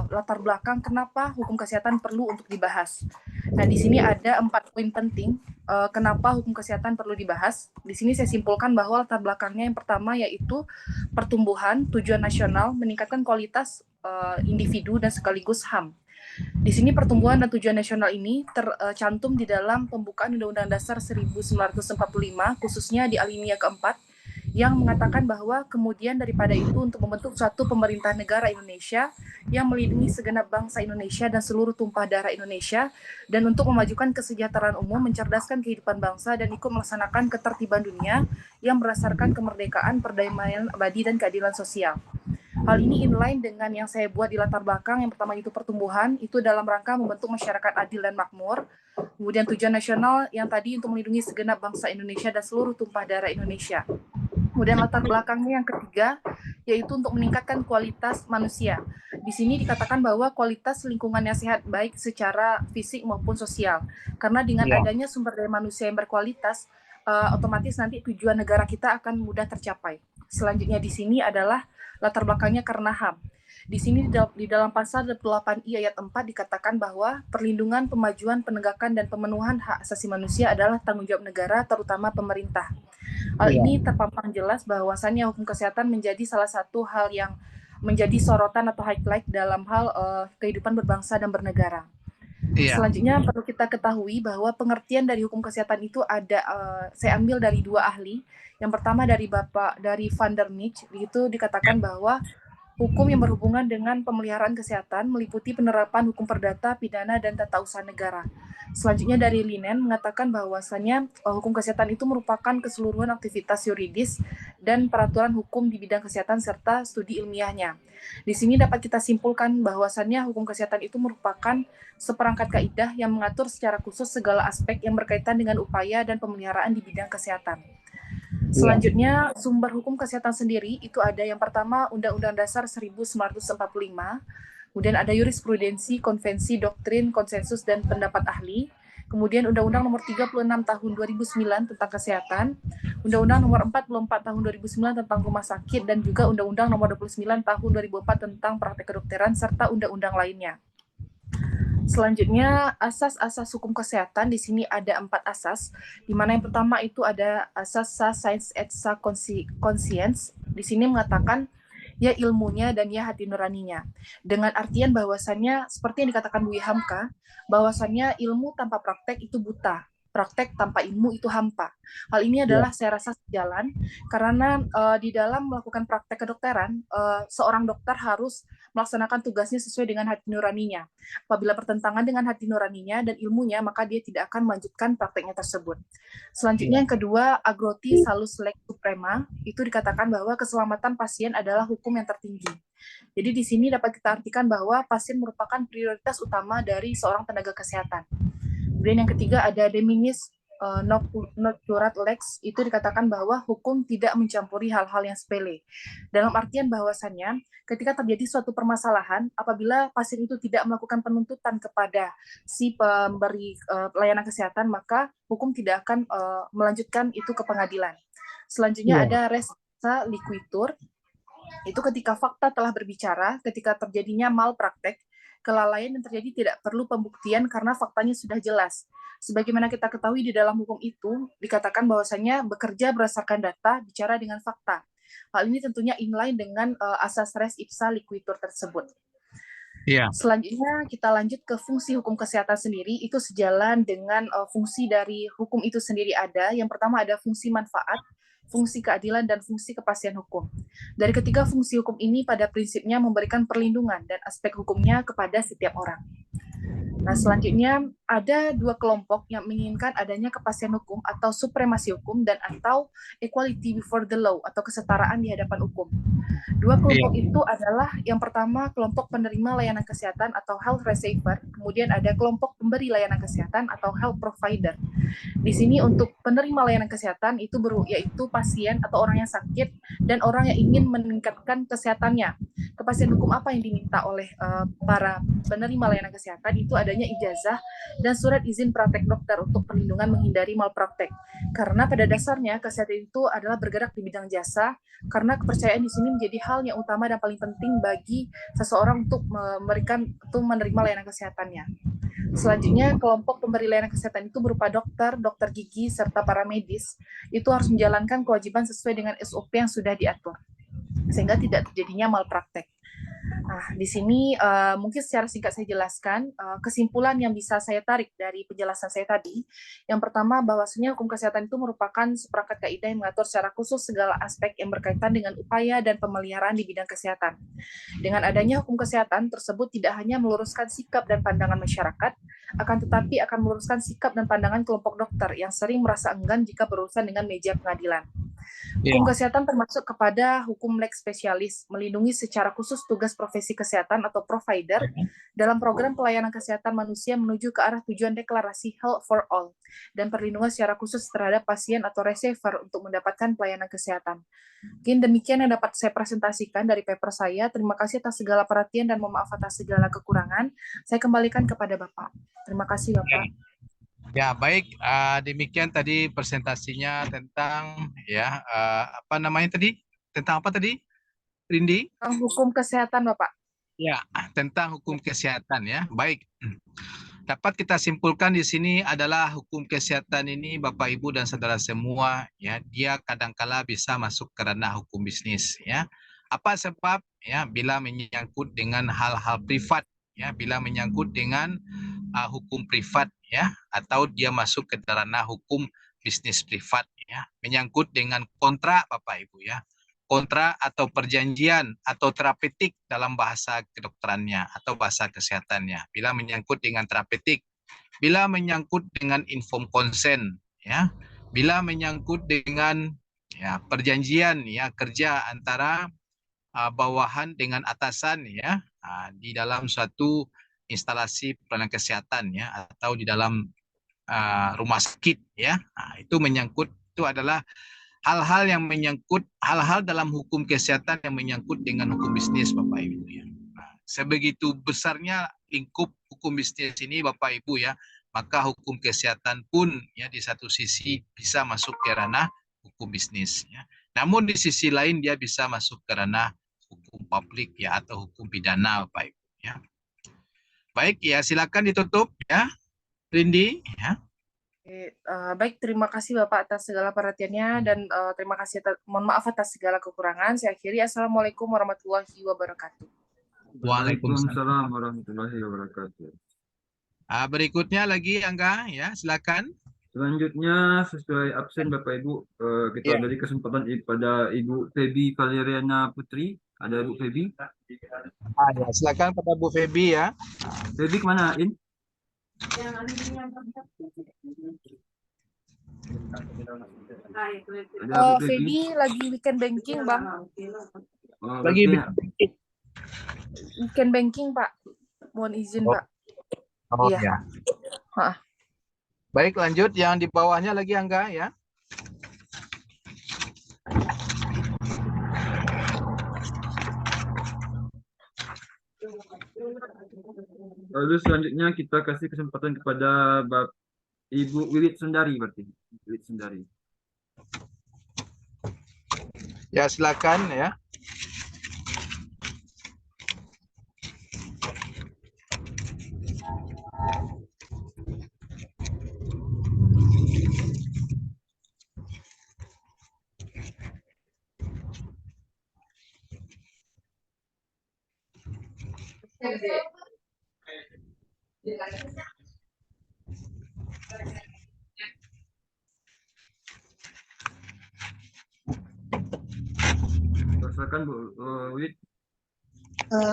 G: latar belakang kenapa hukum kesehatan perlu untuk dibahas. Nah, di sini ada 4 poin penting kenapa hukum kesehatan perlu dibahas. Di sini saya simpulkan bahwa latar belakangnya yang pertama yaitu pertumbuhan, tujuan nasional, meningkatkan kualitas individu dan sekaligus HAM. Di sini pertumbuhan dan tujuan nasional ini tercantum di dalam pembukaan Undang-Undang Dasar 1945, khususnya di alinea keempat, yang mengatakan bahwa kemudian daripada itu untuk membentuk suatu pemerintah negara Indonesia yang melindungi segenap bangsa Indonesia dan seluruh tumpah darah Indonesia, dan untuk memajukan kesejahteraan umum, mencerdaskan kehidupan bangsa, dan ikut melaksanakan ketertiban dunia yang berdasarkan kemerdekaan, perdamaian abadi, dan keadilan sosial. Hal ini inline dengan yang saya buat di latar belakang. Yang pertama itu pertumbuhan, itu dalam rangka membentuk masyarakat adil dan makmur. Kemudian tujuan nasional yang tadi untuk melindungi segenap bangsa Indonesia dan seluruh tumpah darah Indonesia. Kemudian latar belakangnya yang ketiga, yaitu untuk meningkatkan kualitas manusia. Di sini dikatakan bahwa kualitas lingkungan yang sehat baik secara fisik maupun sosial. Karena dengan adanya sumber daya manusia yang berkualitas, otomatis nanti tujuan negara kita akan mudah tercapai. Selanjutnya di sini adalah latar belakangnya karena HAM. Di sini di dalam pasal 28I ayat 4 dikatakan bahwa perlindungan, pemajuan, penegakan, dan pemenuhan hak asasi manusia adalah tanggung jawab negara, terutama pemerintah. Hal ini terpampang jelas bahwasannya hukum kesehatan menjadi salah satu hal yang menjadi sorotan atau highlight dalam hal kehidupan berbangsa dan bernegara. Selanjutnya perlu kita ketahui bahwa pengertian dari hukum kesehatan itu ada, saya ambil dari 2 ahli. Yang pertama dari Van der Nijs, itu dikatakan bahwa hukum yang berhubungan dengan pemeliharaan kesehatan meliputi penerapan hukum perdata, pidana, dan tata usaha negara. Selanjutnya dari Linen mengatakan bahwasannya hukum kesehatan itu merupakan keseluruhan aktivitas yuridis dan peraturan hukum di bidang kesehatan serta studi ilmiahnya. Di sini dapat kita simpulkan bahwasannya hukum kesehatan itu merupakan seperangkat kaidah yang mengatur secara khusus segala aspek yang berkaitan dengan upaya dan pemeliharaan di bidang kesehatan. Selanjutnya, sumber hukum kesehatan sendiri itu ada yang pertama Undang-Undang Dasar 1945, kemudian ada jurisprudensi, konvensi, doktrin, konsensus, dan pendapat ahli, kemudian Undang-Undang Nomor 36 Tahun 2009 tentang kesehatan, Undang-Undang Nomor 44 Tahun 2009 tentang rumah sakit, dan juga Undang-Undang Nomor 29 Tahun 2004 tentang praktek kedokteran, serta undang-undang lainnya. Selanjutnya, asas-asas hukum kesehatan di sini ada 4 asas, di mana yang pertama itu ada asas science et conscience. Di sini mengatakan ya ilmunya dan ya hati nuraninya. Dengan artian bahwasannya seperti yang dikatakan Bu Hamka, bahwasannya ilmu tanpa praktek itu buta. praktek tanpa ilmu itu hampa. Hal ini adalah saya rasa sejalan karena di dalam melakukan praktek kedokteran, seorang dokter harus melaksanakan tugasnya sesuai dengan hati nuraninya. Apabila bertentangan dengan hati nuraninya dan ilmunya, maka dia tidak akan melanjutkan prakteknya tersebut. Selanjutnya yang kedua, agroti salus lex suprema, itu dikatakan bahwa keselamatan pasien adalah hukum yang tertinggi. Jadi di sini dapat kita artikan bahwa pasien merupakan prioritas utama dari seorang tenaga kesehatan. Kemudian yang ketiga ada de minimis nocturat lex, itu dikatakan bahwa hukum tidak mencampuri hal-hal yang sepele. Dalam artian bahwasannya ketika terjadi suatu permasalahan, apabila pasien itu tidak melakukan penuntutan kepada si pemberi layanan kesehatan, maka hukum tidak akan melanjutkan itu ke pengadilan. Selanjutnya ada res liquitur, itu ketika fakta telah berbicara, ketika terjadinya malpraktek, kelalaian yang terjadi tidak perlu pembuktian karena faktanya sudah jelas. Sebagaimana kita ketahui di dalam hukum itu, dikatakan bahwasanya bekerja berdasarkan data, bicara dengan fakta. Hal ini tentunya inline dengan asas res ipsa liquitur tersebut. Selanjutnya kita lanjut ke fungsi hukum kesehatan sendiri, itu sejalan dengan fungsi dari hukum itu sendiri ada. Yang pertama ada fungsi manfaat, fungsi keadilan, dan fungsi kepastian hukum. Dari ketiga fungsi hukum ini pada prinsipnya memberikan perlindungan dan aspek hukumnya kepada setiap orang. Nah, selanjutnya ada dua kelompok yang menginginkan adanya kepastian hukum atau supremasi hukum dan atau equality before the law atau kesetaraan di hadapan hukum. Dua kelompok itu adalah yang pertama kelompok penerima layanan kesehatan atau health receiver, kemudian ada kelompok pemberi layanan kesehatan atau health provider. Di sini untuk penerima layanan kesehatan itu yaitu pasien atau orang yang sakit dan orang yang ingin meningkatkan kesehatannya. Kepastian hukum apa yang diminta oleh para penerima layanan kesehatan itu adanya ijazah dan surat izin praktek dokter untuk perlindungan menghindari malpraktek. Karena pada dasarnya kesehatan itu adalah bergerak di bidang jasa, karena kepercayaan di sini menjadi hal yang utama dan paling penting bagi seseorang untuk menerima layanan kesehatannya. Selanjutnya, kelompok pemberi layanan kesehatan itu berupa dokter, dokter gigi, serta para medis. Itu harus menjalankan kewajiban sesuai dengan SOP yang sudah diatur, sehingga tidak terjadinya malpraktek. Nah, di sini mungkin secara singkat saya jelaskan kesimpulan yang bisa saya tarik dari penjelasan saya tadi. Yang pertama, bahwasanya hukum kesehatan itu merupakan seperangkat kaidah yang mengatur secara khusus segala aspek yang berkaitan dengan upaya dan pemeliharaan di bidang kesehatan. Dengan adanya hukum kesehatan tersebut tidak hanya meluruskan sikap dan pandangan masyarakat, akan tetapi akan meluruskan sikap dan pandangan kelompok dokter yang sering merasa enggan jika berurusan dengan meja pengadilan. Hukum kesehatan termasuk kepada hukum lex spesialis, melindungi secara khusus tugas profesi kesehatan atau provider dalam program pelayanan kesehatan manusia menuju ke arah tujuan deklarasi Health for All, dan perlindungan secara khusus terhadap pasien atau receiver untuk mendapatkan pelayanan kesehatan. Mungkin demikian yang dapat saya presentasikan dari paper saya. Terima kasih atas segala perhatian dan mohon maaf atas segala kekurangan. Saya kembalikan kepada Bapak. Terima kasih, Bapak.
B: Ya, baik. Demikian tadi presentasinya tentang apa namanya tadi? Tentang apa tadi, Rindi?
G: Hukum kesehatan, Bapak.
B: Ya, tentang hukum kesehatan ya. Baik. Dapat kita simpulkan di sini adalah hukum kesehatan ini Bapak Ibu dan saudara semua ya, dia kadangkala bisa masuk ke ranah hukum bisnis ya. Apa sebab? Ya, bila menyangkut dengan hal-hal privat ya, bila menyangkut dengan hukum privat ya, atau dia masuk ke ranah hukum bisnis privat ya, menyangkut dengan kontrak Bapak Ibu ya, kontrak atau perjanjian atau terapeutik dalam bahasa kedokterannya atau bahasa kesehatannya. Bila menyangkut dengan terapeutik, bila menyangkut dengan informed consent ya, bila menyangkut dengan ya perjanjian ya kerja antara bawahan dengan atasan ya di dalam suatu instalasi pelayanan kesehatan ya, atau di dalam rumah sakit ya. Itu menyangkut, itu adalah hal-hal yang menyangkut, hal-hal dalam hukum kesehatan yang menyangkut dengan hukum bisnis Bapak Ibu ya. Sebegitu besarnya lingkup hukum bisnis ini Bapak Ibu ya, maka hukum kesehatan pun ya di satu sisi bisa masuk ke ranah hukum bisnis ya. Namun di sisi lain dia bisa masuk ke ranah hukum publik ya, atau hukum pidana Bapak Ibu ya. Baik ya, silakan ditutup ya, Rindi ya.
G: Baik, terima kasih Bapak atas segala perhatiannya dan terima kasih mohon maaf atas segala kekurangan. Saya akhiri. Assalamualaikum warahmatullahi wabarakatuh.
B: Waalaikumsalam
E: warahmatullahi wabarakatuh.
B: Berikutnya lagi Angga ya, silakan.
E: Selanjutnya sesuai absen Bapak Ibu, kita
B: Ya.
E: beri kesempatan pada Ibu Febi Valeriana Putri. Ada Ibu Febi.
B: Ya, silakan pada Bu Febi ya.
E: Febi kemana, In? Ada Bu Febi.
G: Feby lagi weekend banking, Bang.
E: Oh,
B: Lagi
E: berarti
G: Weekend banking, Pak. Mohon izin,
B: Oh.
G: Pak.
B: Oh
G: Iya.
B: ya.
G: Hah.
B: Baik, lanjut yang di bawahnya lagi Angga ya.
E: lalu selanjutnya kita kasih kesempatan kepada Ibu Wiwit Sundari berarti. Wiwit Sundari.
B: Ya, silakan ya.
E: Silakan Bu Wiwit.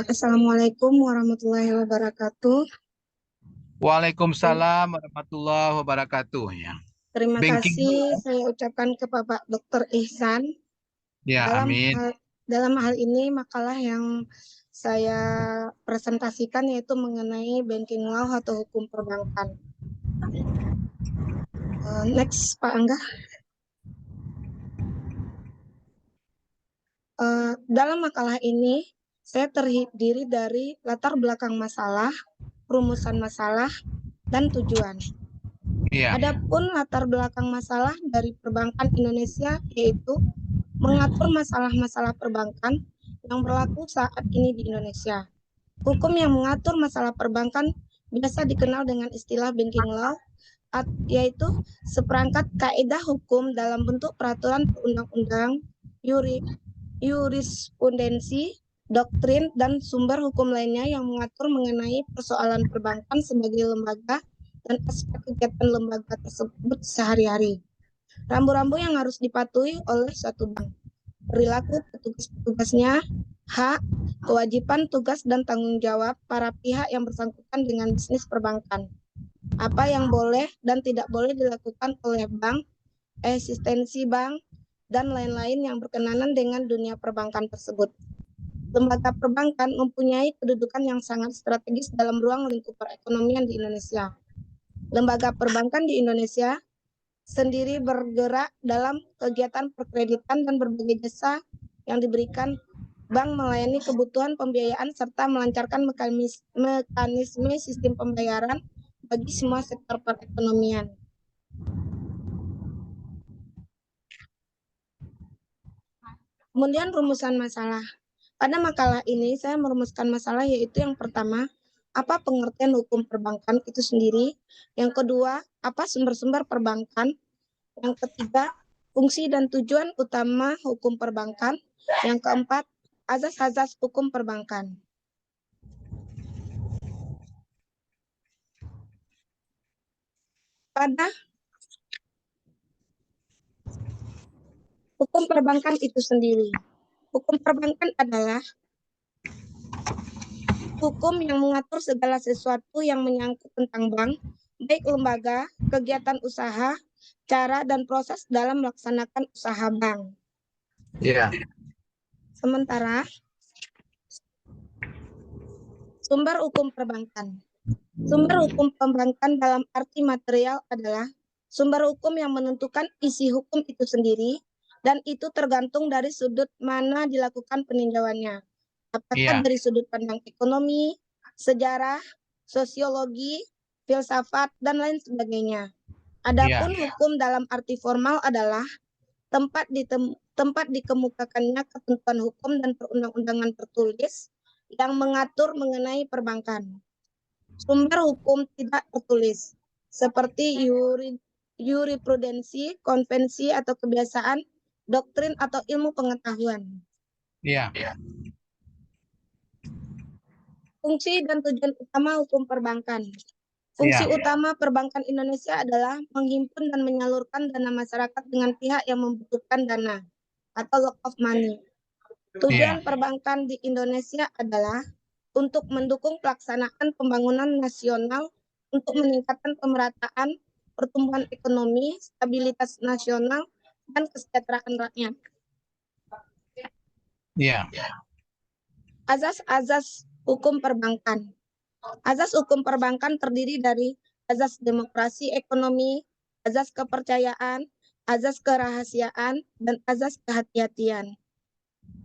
D: Assalamualaikum warahmatullahi wabarakatuh.
B: Waalaikumsalam warahmatullahi wabarakatuh ya.
D: Terima
B: Banking.
D: kasih saya ucapkan ke Bapak Dr. Ihsan.
B: Ya, amin.
D: Dalam hal ini makalah yang saya presentasikan yaitu mengenai banking law atau hukum perbankan. Next, Pak Angga. Dalam makalah ini, saya terdiri dari latar belakang masalah, rumusan masalah, dan tujuan.
B: Iya.
D: Adapun latar belakang masalah dari perbankan Indonesia yaitu mengatur masalah-masalah perbankan yang berlaku saat ini di Indonesia. Hukum yang mengatur masalah perbankan biasa dikenal dengan istilah banking law, yaitu seperangkat kaidah hukum dalam bentuk peraturan perundang-undang, jurisprudensi, doktrin, dan sumber hukum lainnya yang mengatur mengenai persoalan perbankan sebagai lembaga dan aspek kegiatan lembaga tersebut sehari-hari. Rambu-rambu yang harus dipatuhi oleh suatu bank. Perilaku petugas-petugasnya, hak, kewajiban, tugas, dan tanggung jawab para pihak yang bersangkutan dengan bisnis perbankan. Apa yang boleh dan tidak boleh dilakukan oleh bank, eksistensi bank, dan lain-lain yang berkenaan dengan dunia perbankan tersebut. Lembaga perbankan mempunyai kedudukan yang sangat strategis dalam ruang lingkup perekonomian di Indonesia. Lembaga perbankan di Indonesia sendiri bergerak dalam kegiatan perkreditan dan berbagai jasa yang diberikan bank melayani kebutuhan pembiayaan serta melancarkan mekanisme sistem pembayaran bagi semua sektor perekonomian. Kemudian rumusan masalah. Pada makalah ini saya merumuskan masalah yaitu yang pertama, apa pengertian hukum perbankan itu sendiri. Yang kedua, apa sumber-sumber perbankan. Yang ketiga, fungsi dan tujuan utama hukum perbankan. Yang keempat, azas-azas hukum perbankan. Pada hukum perbankan itu sendiri. Hukum perbankan adalah hukum yang mengatur segala sesuatu yang menyangkut tentang bank, baik lembaga, kegiatan usaha, cara dan proses dalam melaksanakan usaha bank.
B: Iya.
D: Sementara sumber hukum perbankan. Sumber hukum perbankan dalam arti material adalah sumber hukum yang menentukan isi hukum itu sendiri dan itu tergantung dari sudut mana dilakukan peninjauannya. Apakah dari sudut pandang ekonomi, sejarah, sosiologi, filsafat, dan lain sebagainya. Adapun hukum dalam arti formal adalah tempat dikemukakannya ketentuan hukum dan perundang-undangan tertulis yang mengatur mengenai perbankan. Sumber hukum tidak tertulis, seperti jurisprudensi, konvensi atau kebiasaan, doktrin atau ilmu pengetahuan.
B: Iya.
D: Fungsi dan tujuan utama hukum perbankan. Fungsi
B: Iya.
D: utama perbankan Indonesia adalah menghimpun dan menyalurkan dana masyarakat dengan pihak yang membutuhkan dana atau lock of money. Tujuan perbankan di Indonesia adalah untuk mendukung pelaksanaan pembangunan nasional untuk meningkatkan pemerataan, pertumbuhan ekonomi, stabilitas nasional, dan kesejahteraan rakyat.
B: Iya.
D: Azas-azas hukum perbankan. Azas hukum perbankan terdiri dari azas demokrasi ekonomi, azas kepercayaan, azas kerahasiaan, dan azas kehati-hatian.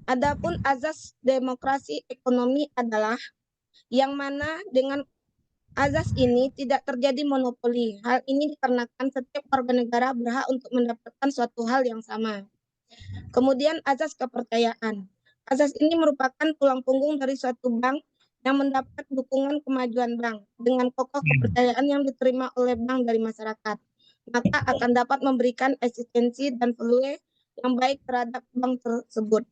D: Adapun azas demokrasi ekonomi adalah yang mana dengan azas ini tidak terjadi monopoli. Hal ini dikarenakan setiap warga negara berhak untuk mendapatkan suatu hal yang sama. Kemudian azas kepercayaan. Azas ini merupakan tulang punggung dari suatu bank yang mendapat dukungan kemajuan bank dengan kokoh kepercayaan yang diterima oleh bank dari masyarakat. Maka akan dapat memberikan eksistensi dan value yang baik terhadap bank tersebut.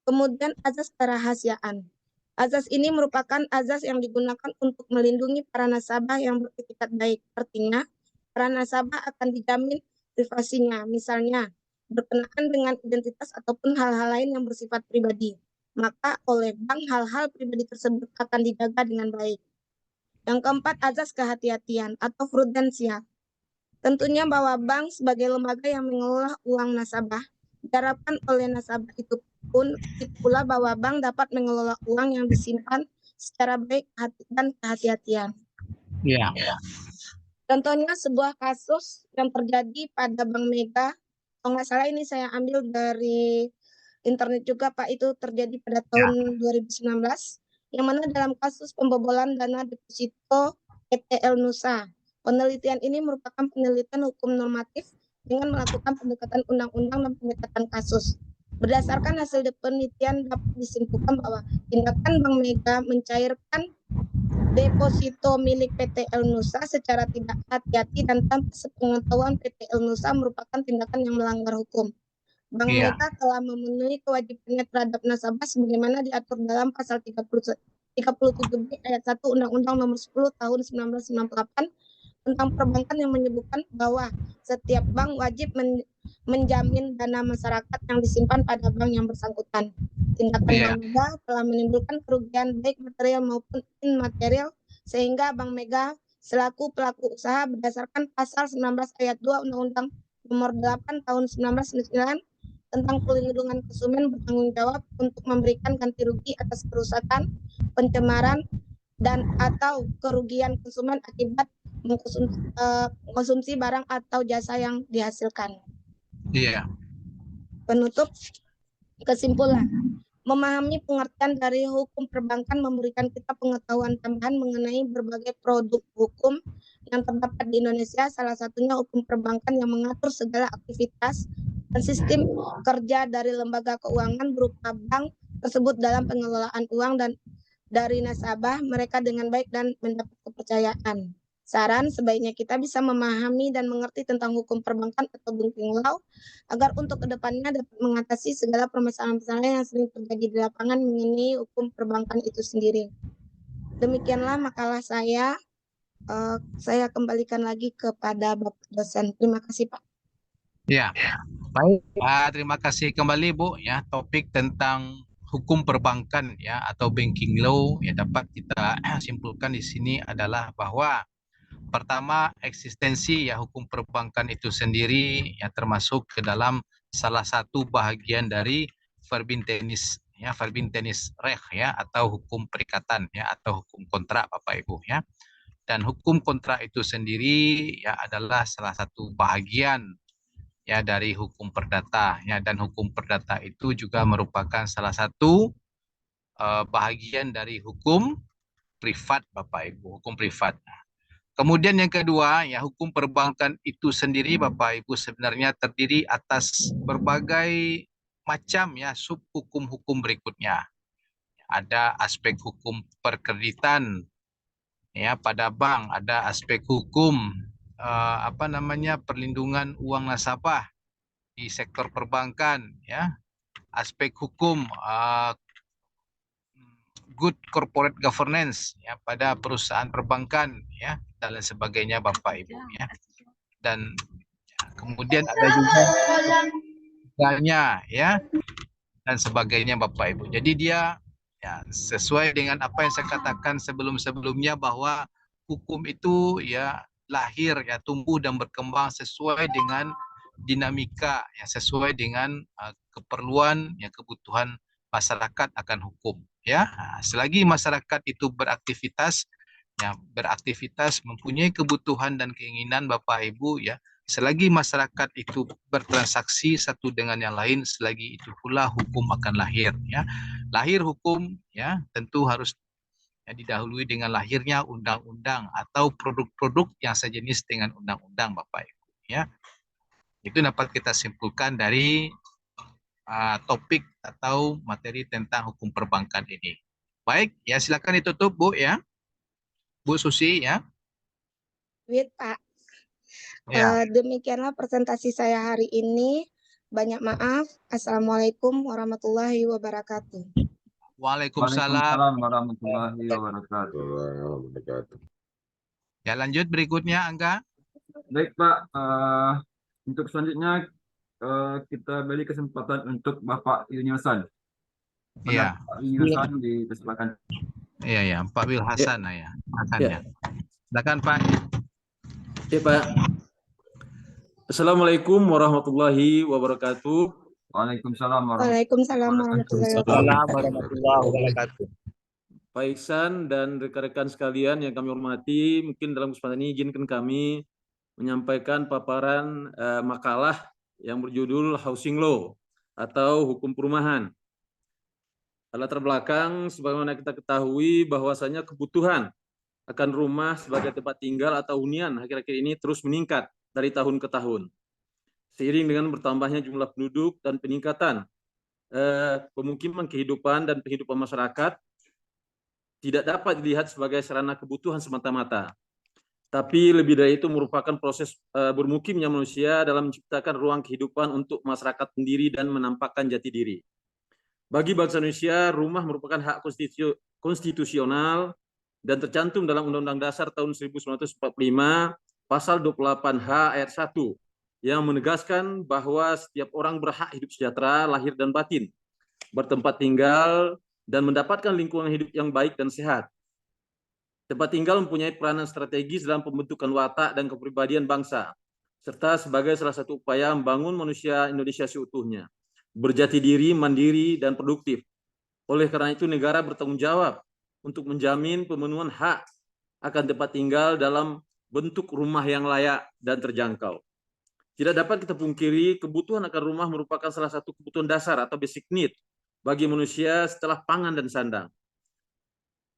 D: Kemudian azas kerahasiaan. Azas ini merupakan azas yang digunakan untuk melindungi para nasabah yang beretikat baik. Artinya, para nasabah akan dijamin privasinya, misalnya berkenaan dengan identitas ataupun hal-hal lain yang bersifat pribadi. Maka oleh bank hal-hal pribadi tersebut akan dijaga dengan baik. Yang keempat, azas kehati-hatian atau prudensial. Tentunya bahwa bank sebagai lembaga yang mengelola uang nasabah, diharapkan oleh nasabah itu pun pula bahwa bank dapat mengelola uang yang disimpan secara baik dan kehati-hatian.
B: Iya.
D: Contohnya sebuah kasus yang terjadi pada Bank Mega, kalau nggak salah ini saya ambil dari internet juga Pak, itu terjadi pada tahun 2019, yang mana dalam kasus pembobolan dana deposito PTL Nusa. Penelitian ini merupakan penelitian hukum normatif dengan melakukan pendekatan undang-undang dan pendekatan kasus. Berdasarkan hasil penelitian dapat disimpulkan bahwa tindakan Bank Mega mencairkan deposito milik PTL Nusa secara tidak hati-hati dan tanpa sepengetahuan PTL Nusa merupakan tindakan yang melanggar hukum. Bank Mega telah memenuhi kewajibannya terhadap nasabah sebagaimana diatur dalam pasal 37B ayat 1 Undang-Undang Nomor 10 Tahun 1998 tentang perbankan yang menyebutkan bahwa setiap bank wajib menjamin dana masyarakat yang disimpan pada bank yang bersangkutan. Tindakan Bank Mega telah menimbulkan kerugian baik material maupun immaterial sehingga Bank Mega selaku pelaku usaha berdasarkan pasal 19 ayat 2 Undang-Undang Nomor 8 Tahun 1999 tentang pelindungan konsumen bertanggung jawab untuk memberikan ganti rugi atas kerusakan, pencemaran, dan atau kerugian konsumen akibat mengkonsumsi barang atau jasa yang dihasilkan.
B: Iya.
D: Penutup, kesimpulan. Memahami pengertian dari hukum perbankan memberikan kita pengetahuan tambahan mengenai berbagai produk hukum yang terdapat di Indonesia, salah satunya hukum perbankan yang mengatur segala aktivitas dan sistem kerja dari lembaga keuangan berupa bank tersebut dalam pengelolaan uang dan dari nasabah mereka dengan baik dan mendapat kepercayaan. Saran sebaiknya kita bisa memahami dan mengerti tentang hukum perbankan atau banking law agar untuk kedepannya dapat mengatasi segala permasalahan-permasalahan yang sering terjadi di lapangan mengenai hukum perbankan itu sendiri. Demikianlah makalah saya. Saya kembalikan lagi kepada Bapak dosen. Terima kasih Pak.
B: Ya, baik. Terima kasih kembali Bu. Ya, topik tentang hukum perbankan ya atau banking law ya dapat kita simpulkan di sini adalah bahwa pertama eksistensi ya hukum perbankan itu sendiri ya termasuk ke dalam salah satu bahagian dari Verbintenis ya Verbintenis Recht ya atau hukum perikatan ya atau hukum kontrak Bapak Ibu ya. Dan hukum kontrak itu sendiri ya adalah salah satu bahagian ya dari hukum perdata ya dan hukum perdata itu juga merupakan salah satu bahagian dari hukum privat Bapak Ibu, hukum privat. Kemudian yang kedua ya hukum perbankan itu sendiri Bapak Ibu sebenarnya terdiri atas berbagai macam ya sub hukum-hukum berikutnya. Ada aspek hukum perkreditan ya pada bank, ada aspek hukum perlindungan uang nasabah di sektor perbankan ya, aspek hukum good corporate governance ya pada perusahaan perbankan ya dan lain sebagainya Bapak Ibu ya. Dan kemudian ada juga ya dan sebagainya Bapak Ibu. Jadi dia ya sesuai dengan apa yang saya katakan sebelum-sebelumnya bahwa hukum itu ya lahir ya tumbuh dan berkembang sesuai dengan dinamika ya sesuai dengan keperluan ya kebutuhan masyarakat akan hukum ya. Selagi masyarakat itu beraktivitas mempunyai kebutuhan dan keinginan Bapak Ibu ya, selagi masyarakat itu bertransaksi satu dengan yang lain, selagi itu pula hukum akan lahir ya. Lahir hukum ya tentu harus ya, didahului dengan lahirnya undang-undang atau produk-produk yang sejenis dengan undang-undang Bapak Ibu ya. Itu dapat kita simpulkan dari topik atau materi tentang hukum perbankan ini. Baik, ya silakan ditutup Bu ya. Bu Susi ya.
D: Pak.
B: Ya.
D: Demikianlah presentasi saya hari ini. Banyak maaf. Assalamualaikum warahmatullahi wabarakatuh.
B: Waalaikumsalam
E: warahmatullahi wabarakatuh.
B: Ya lanjut berikutnya Angga.
E: Baik Pak, untuk selanjutnya kita beri kesempatan untuk Bapak Yunus-an.
B: Iya.
E: Pak Yunus-an dipersilakan.
B: Iya ya, Pak Wil Hasan ya.
F: Ya.
B: Silakan Pak.
F: Ya Pak. Assalamualaikum warahmatullahi wabarakatuh.
E: Waalaikumsalam
D: Waalaikumsalam warahmatullahi
F: wabarakatuh. Pak Iksan dan rekan-rekan sekalian yang kami hormati, mungkin dalam kesempatan ini izinkan kami menyampaikan paparan makalah yang berjudul Housing Law atau Hukum Perumahan. Latar belakang, sebagaimana kita ketahui bahwasanya kebutuhan akan rumah sebagai tempat tinggal atau hunian akhir-akhir ini terus meningkat dari tahun ke tahun. Seiring dengan bertambahnya jumlah penduduk dan peningkatan pemukiman kehidupan dan kehidupan masyarakat, tidak dapat dilihat sebagai sarana kebutuhan semata-mata. Tapi lebih dari itu merupakan proses bermukimnya manusia dalam menciptakan ruang kehidupan untuk masyarakat sendiri dan menampakkan jati diri. Bagi bangsa Indonesia, rumah merupakan hak konstitusional dan tercantum dalam Undang-Undang Dasar tahun 1945 pasal 28H ayat 1 yang menegaskan bahwa setiap orang berhak hidup sejahtera lahir dan batin, bertempat tinggal dan mendapatkan lingkungan hidup yang baik dan sehat. Tempat tinggal mempunyai peranan strategis dalam pembentukan watak dan kepribadian bangsa, serta sebagai salah satu upaya membangun manusia Indonesia seutuhnya, berjati diri, mandiri, dan produktif. Oleh karena itu, negara bertanggung jawab untuk menjamin pemenuhan hak akan tempat tinggal dalam bentuk rumah yang layak dan terjangkau. Tidak dapat kita pungkiri, kebutuhan akan rumah merupakan salah satu kebutuhan dasar atau basic need bagi manusia setelah pangan dan sandang.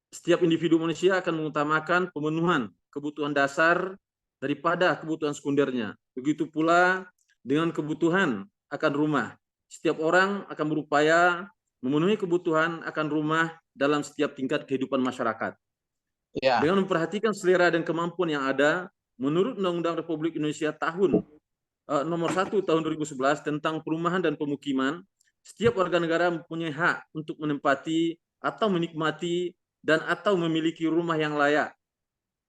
F: Setiap individu manusia akan mengutamakan pemenuhan kebutuhan dasar daripada kebutuhan sekundernya. Begitu pula dengan kebutuhan akan rumah. Setiap orang akan berupaya memenuhi kebutuhan akan rumah dalam setiap tingkat kehidupan masyarakat. Ya. Dengan memperhatikan selera dan kemampuan yang ada, menurut Undang-Undang Republik Indonesia nomor 1 tahun 2011 tentang perumahan dan pemukiman, setiap warga negara mempunyai hak untuk menempati atau menikmati dan atau memiliki rumah yang layak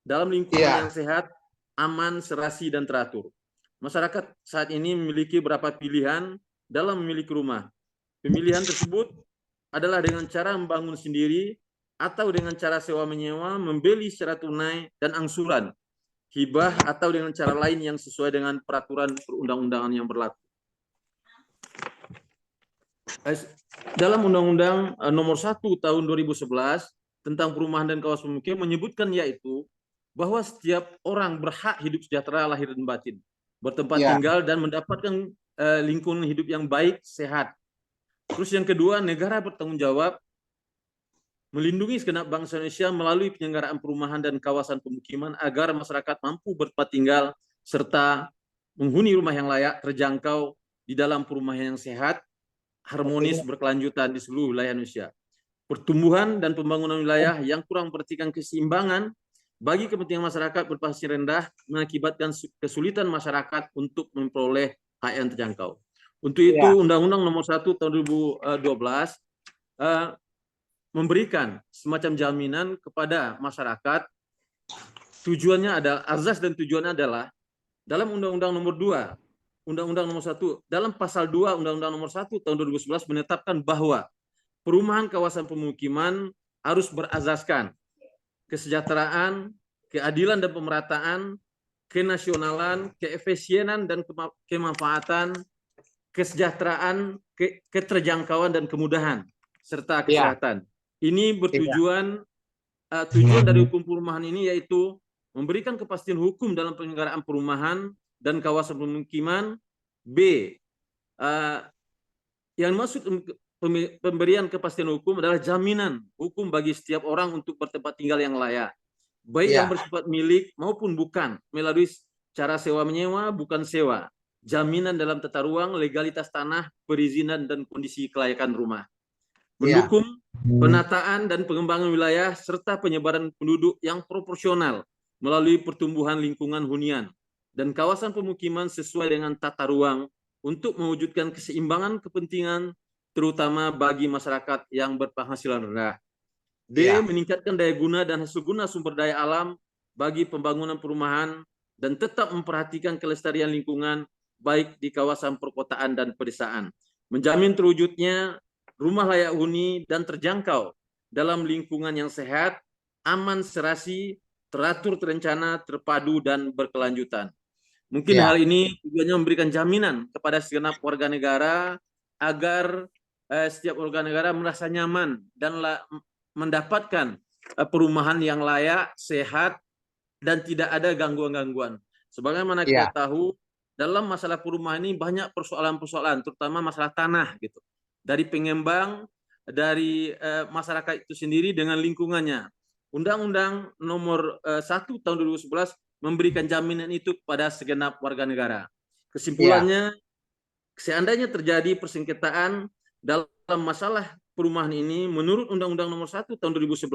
F: dalam lingkungan yang sehat, aman, serasi, dan teratur. Masyarakat saat ini memiliki beberapa pilihan dalam memiliki rumah. Pemilihan tersebut adalah dengan cara membangun sendiri atau dengan cara sewa-menyewa, membeli secara tunai dan angsuran, hibah atau dengan cara lain yang sesuai dengan peraturan perundang-undangan yang berlaku. Dalam Undang-Undang nomor 1 tahun 2011 tentang perumahan dan kawasan pemukiman menyebutkan yaitu bahwa setiap orang berhak hidup sejahtera lahir dan batin, bertempat tinggal dan mendapatkan lingkungan hidup yang baik, sehat. Terus yang kedua, negara bertanggung jawab melindungi segenap bangsa Indonesia melalui penyelenggaraan perumahan dan kawasan pemukiman agar masyarakat mampu bertempat tinggal serta menghuni rumah yang layak, terjangkau di dalam perumahan yang sehat, harmonis, berkelanjutan di seluruh wilayah Indonesia. Pertumbuhan dan pembangunan wilayah yang kurang memperhatikan keseimbangan bagi kepentingan masyarakat berpenghasilan rendah mengakibatkan kesulitan masyarakat untuk memperoleh hak yang terjangkau. Untuk itu, Undang-Undang nomor 1 tahun 2012 memberikan semacam jaminan kepada masyarakat. Tujuannya adalah, azas dan tujuannya adalah dalam Undang-Undang Nomor 2, Undang-Undang Nomor 1, dalam Pasal 2 Undang-Undang Nomor 1 tahun 2011 menetapkan bahwa perumahan kawasan pemukiman harus berazaskan kesejahteraan, keadilan dan pemerataan, kenasionalan, keefisienan dan kemanfaatan, kesejahteraan, keterjangkauan dan kemudahan, serta kesehatan. Ini bertujuan, tujuan dari hukum perumahan ini yaitu memberikan kepastian hukum dalam penyelenggaraan perumahan dan kawasan pemukiman. B, yang maksud pemberian kepastian hukum adalah jaminan hukum bagi setiap orang untuk bertempat tinggal yang layak, baik yang bersifat milik maupun bukan, melalui cara sewa menyewa, bukan sewa, jaminan dalam tata ruang, legalitas tanah, perizinan dan kondisi kelayakan rumah. Mendukung penataan dan pengembangan wilayah serta penyebaran penduduk yang proporsional melalui pertumbuhan lingkungan hunian dan kawasan pemukiman sesuai dengan tata ruang untuk mewujudkan keseimbangan kepentingan terutama bagi masyarakat yang berpenghasilan rendah. D, meningkatkan daya guna dan hasil guna sumber daya alam bagi pembangunan perumahan dan tetap memperhatikan kelestarian lingkungan baik di kawasan perkotaan dan pedesaan. Menjamin terwujudnya rumah layak huni dan terjangkau dalam lingkungan yang sehat, aman, serasi, teratur, terencana, terpadu, dan berkelanjutan. Mungkin hal ini tujuannya memberikan jaminan kepada segenap warga negara agar setiap warga negara merasa nyaman dan mendapatkan perumahan yang layak, sehat, dan tidak ada gangguan-gangguan. Sebagaimana kita tahu, dalam masalah perumahan ini banyak persoalan-persoalan, terutama masalah tanah gitu. Dari pengembang, dari masyarakat itu sendiri dengan lingkungannya. Undang-Undang Nomor 1 tahun 2011 memberikan jaminan itu kepada segenap warga negara. Kesimpulannya, seandainya terjadi persengketaan dalam masalah perumahan ini, menurut Undang-Undang Nomor 1 tahun 2011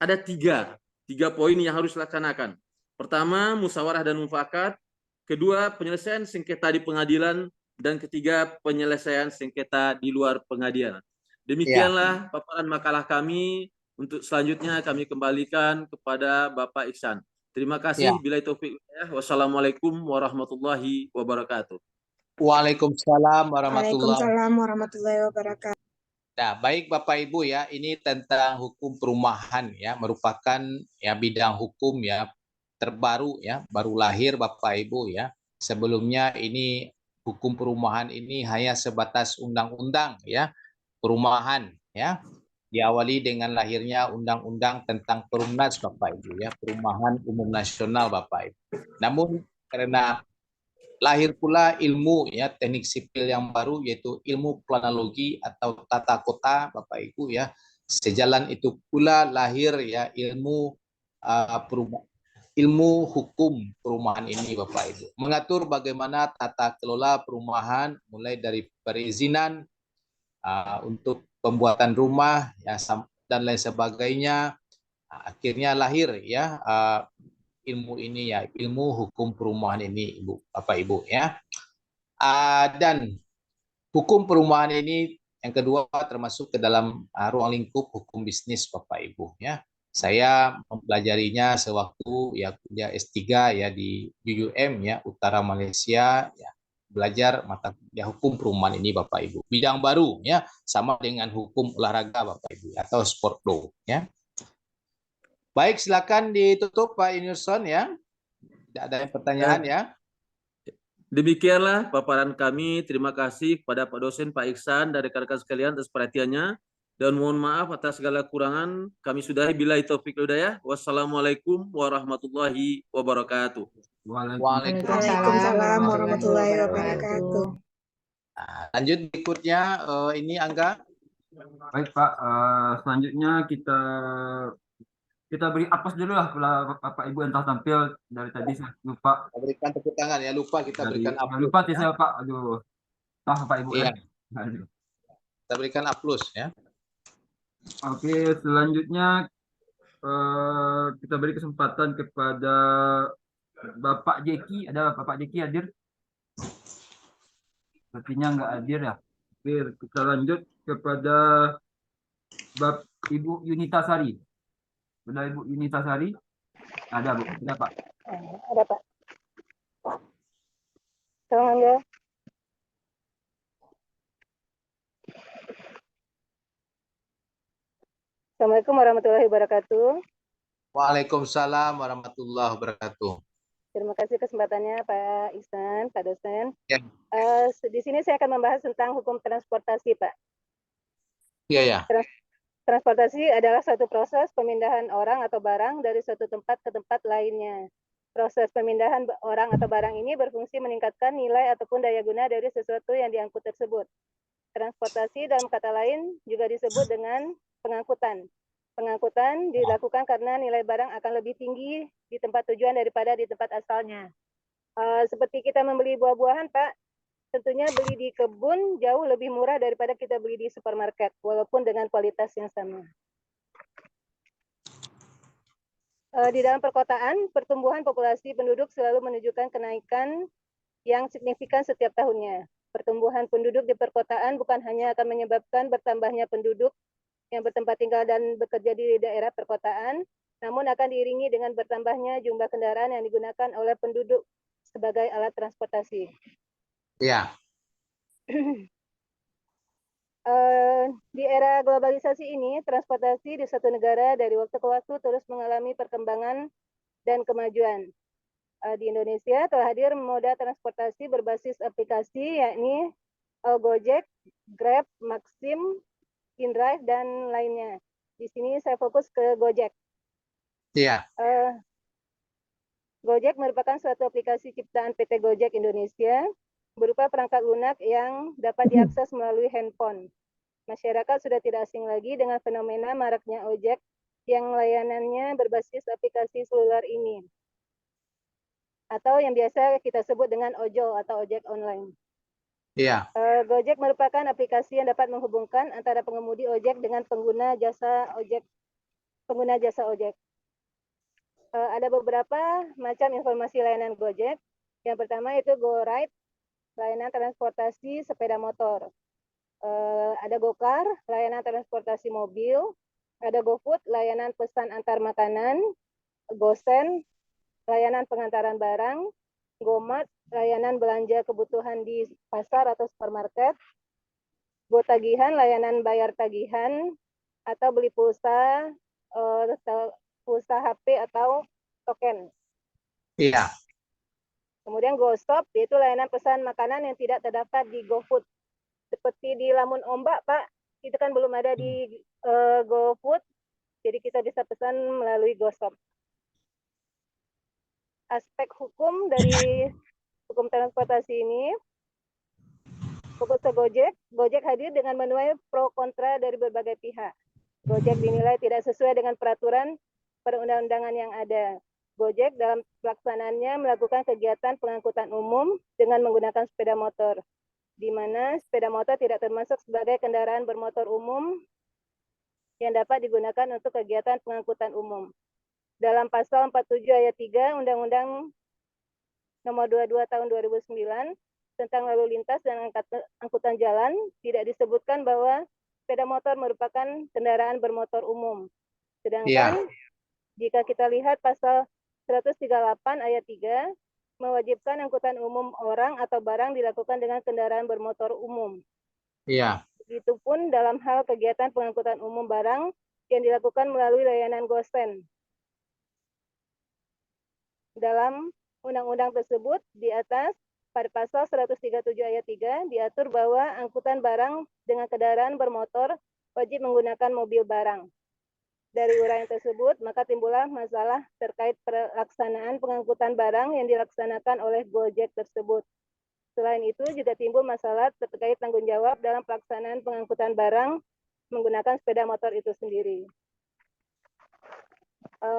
F: ada tiga poin yang harus dilaksanakan. Pertama, musyawarah dan mufakat. Kedua, penyelesaian sengketa di pengadilan. Dan ketiga, penyelesaian sengketa di luar pengadilan. Demikianlah paparan makalah kami. Untuk selanjutnya kami kembalikan kepada Bapak Iksan. Terima kasih. Billahi taufiq. Wassalamualaikum warahmatullahi wabarakatuh.
B: Waalaikumsalam
D: Waalaikumsalam warahmatullahi wabarakatuh.
B: Nah, baik Bapak Ibu ya, ini tentang hukum perumahan ya, merupakan ya bidang hukum ya terbaru ya, baru lahir Bapak Ibu ya. Sebelumnya ini hukum perumahan ini hanya sebatas undang-undang ya, perumahan ya. Diawali dengan lahirnya undang-undang tentang Perumnas Bapak Ibu ya, Perumahan Umum Nasional Bapak Ibu. Namun karena lahir pula ilmu ya, teknik sipil yang baru yaitu ilmu planologi atau tata kota Bapak Ibu ya. Sejalan itu pula lahir ya ilmu ilmu hukum perumahan ini Bapak Ibu. Mengatur bagaimana tata kelola perumahan mulai dari perizinan untuk pembuatan rumah ya dan lain sebagainya. Akhirnya lahir ya ilmu ini ya, ilmu hukum perumahan ini Bapak Ibu ya. Dan hukum perumahan ini yang kedua termasuk ke dalam ruang lingkup hukum bisnis Bapak Ibu ya. Saya mempelajarinya sewaktu ya kuliah S3 ya di UUM ya, Utara Malaysia ya. Belajar mata kuliah hukum perumahan ini Bapak Ibu. Bidang baru ya, sama dengan hukum olahraga Bapak Ibu atau sport law ya. Baik, silakan ditutup Pak Yunusson ya. Tidak ada pertanyaan ya.
F: Demikianlah paparan kami. Terima kasih kepada Pak dosen, Pak Iksan, dan rekan-rekan sekalian atas perhatiannya. Dan mohon maaf atas segala kurangan. Kami sudahi billahi taufiq wal hidayah. Wassalamualaikum warahmatullahi wabarakatuh.
D: Waalaikumsalam warahmatullahi wabarakatuh.
B: Nah, lanjut berikutnya ini Angga.
E: Baik Pak, selanjutnya kita beri aplos dulu lah kalau Bapak Ibu yang telah tampil dari tadi saya lupa.
B: Kita berikan tepuk tangan ya, lupa kita berikan aplaus.
E: Lupa ya. Saya Pak, aduh. Maaf Bapak Ibu ya.
B: Kita berikan aplaus ya.
E: Oke, selanjutnya kita beri kesempatan kepada Bapak Jeki. Ada Bapak Jeki hadir? Sepertinya nggak hadir ya. Oke, kita lanjut kepada Ibu Yunita Sari. Sudah Ibu Yunita Sari? Ada Bu, ada Pak.
H: Ada Pak. Tolong Angga. Assalamualaikum warahmatullahi wabarakatuh.
B: Waalaikumsalam warahmatullahi wabarakatuh.
H: Terima kasih kesempatannya Pak Ihsan, Pak dosen.
B: Ya.
H: Di sini saya akan membahas tentang hukum transportasi, Pak.
B: Iya, ya.
H: Transportasi adalah suatu proses pemindahan orang atau barang dari suatu tempat ke tempat lainnya. Proses pemindahan orang atau barang ini berfungsi meningkatkan nilai ataupun daya guna dari sesuatu yang diangkut tersebut. Transportasi dalam kata lain juga disebut dengan pengangkutan. Pengangkutan dilakukan karena nilai barang akan lebih tinggi di tempat tujuan daripada di tempat asalnya. Seperti kita membeli buah-buahan, Pak, tentunya beli di kebun jauh lebih murah daripada kita beli di supermarket, walaupun dengan kualitas yang sama. Di dalam perkotaan, pertumbuhan populasi penduduk selalu menunjukkan kenaikan yang signifikan setiap tahunnya. Pertumbuhan penduduk di perkotaan bukan hanya akan menyebabkan bertambahnya penduduk yang bertempat tinggal dan bekerja di daerah perkotaan, namun akan diiringi dengan bertambahnya jumlah kendaraan yang digunakan oleh penduduk sebagai alat transportasi.
B: Iya.
H: Di era globalisasi ini, transportasi di suatu negara dari waktu ke waktu terus mengalami perkembangan dan kemajuan. Di Indonesia telah hadir moda transportasi berbasis aplikasi, yakni Gojek, Grab, Maxim, InDrive, dan lainnya. Di sini saya fokus ke Gojek.
B: Iya.
H: Gojek merupakan suatu aplikasi ciptaan PT Gojek Indonesia berupa perangkat lunak yang dapat diakses melalui handphone. Masyarakat sudah tidak asing lagi dengan fenomena maraknya ojek yang layanannya berbasis aplikasi seluler ini, atau yang biasa kita sebut dengan ojol atau ojek online.
B: Iya.
H: Gojek merupakan aplikasi yang dapat menghubungkan antara pengemudi ojek dengan pengguna jasa ojek. Ada beberapa macam informasi layanan Gojek. Yang pertama itu GoRide, layanan transportasi sepeda motor. Ada GoCar, layanan transportasi mobil. Ada GoFood, layanan pesan antar makanan. GoSend, layanan pengantaran barang. GoMart, layanan belanja kebutuhan di pasar atau supermarket. GoTagihan, layanan bayar tagihan atau beli pulsa, pulsa HP atau token.
B: Iya.
H: Kemudian GoStop, yaitu layanan pesan makanan yang tidak terdapat di GoFood. Seperti di Lamun Ombak, Pak, itu kan belum ada di GoFood, jadi kita bisa pesan melalui GoStop. Aspek hukum dari hukum transportasi ini, fokus ke Gojek. Gojek hadir dengan menuai pro kontra dari berbagai pihak. Gojek dinilai tidak sesuai dengan peraturan perundang-undangan yang ada. Gojek dalam pelaksanaannya melakukan kegiatan pengangkutan umum dengan menggunakan sepeda motor, di mana sepeda motor tidak termasuk sebagai kendaraan bermotor umum yang dapat digunakan untuk kegiatan pengangkutan umum. Dalam pasal 47 ayat 3 Undang-Undang Nomor 22 Tahun 2009 tentang lalu lintas dan angkutan jalan tidak disebutkan bahwa sepeda motor merupakan kendaraan bermotor umum. Sedangkan jika kita lihat pasal 138 ayat 3 mewajibkan angkutan umum orang atau barang dilakukan dengan kendaraan bermotor umum.
B: Iya.
H: Begitupun dalam hal kegiatan pengangkutan umum barang yang dilakukan melalui layanan GoSend. Dalam undang-undang tersebut di atas pada pasal 137 ayat 3 diatur bahwa angkutan barang dengan kendaraan bermotor wajib menggunakan mobil barang. Dari uraian tersebut, maka timbullah masalah terkait pelaksanaan pengangkutan barang yang dilaksanakan oleh Gojek tersebut. Selain itu, juga timbul masalah terkait tanggung jawab dalam pelaksanaan pengangkutan barang menggunakan sepeda motor itu sendiri.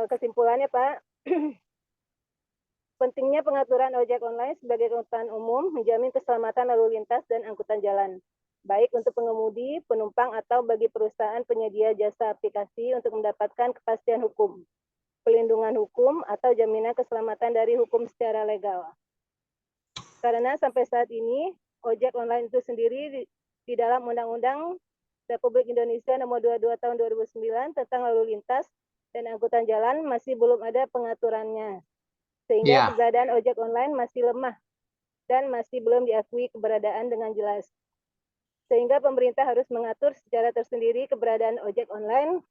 H: Kesimpulannya, Pak, pentingnya pengaturan ojek online sebagai angkutan umum menjamin keselamatan lalu lintas dan angkutan jalan, baik untuk pengemudi, penumpang, atau bagi perusahaan penyedia jasa aplikasi untuk mendapatkan kepastian hukum, pelindungan hukum, atau jaminan keselamatan dari hukum secara legal. Karena sampai saat ini, ojek online itu sendiri di dalam undang-undang Republik Indonesia nomor 22 tahun 2009 tentang lalu lintas dan angkutan jalan masih belum ada pengaturannya. Sehingga keberadaan ojek online masih lemah dan masih belum diakui keberadaan dengan jelas. Sehingga pemerintah harus mengatur secara tersendiri keberadaan ojek online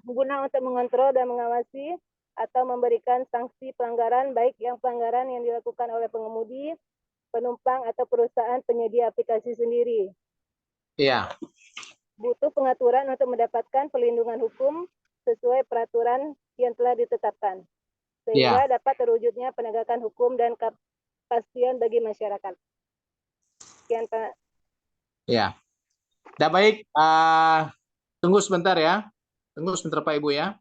H: guna untuk mengontrol dan mengawasi atau memberikan sanksi pelanggaran, baik yang pelanggaran yang dilakukan oleh pengemudi, penumpang, atau perusahaan penyedia aplikasi sendiri.
B: Iya.
H: Butuh pengaturan untuk mendapatkan perlindungan hukum sesuai peraturan yang telah ditetapkan, sehingga dapat terwujudnya penegakan hukum dan kepastian bagi masyarakat. Sekian, Pak.
B: Ya. Dah baik. Tunggu sebentar ya. Tunggu sebentar Pak Ibu ya.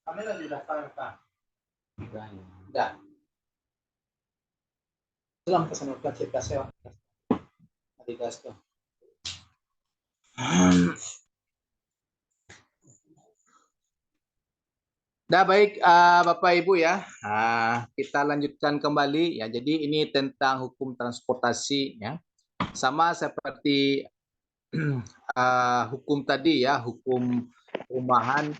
B: Kamera sudah Pak. Sudah. Dalam kesenuruhan kita sewa. Adidas tuh. Dah baik Bapak Ibu ya. Kita lanjutkan kembali ya. Jadi ini tentang hukum transportasi ya. Sama seperti hukum tadi ya, hukum perumahan,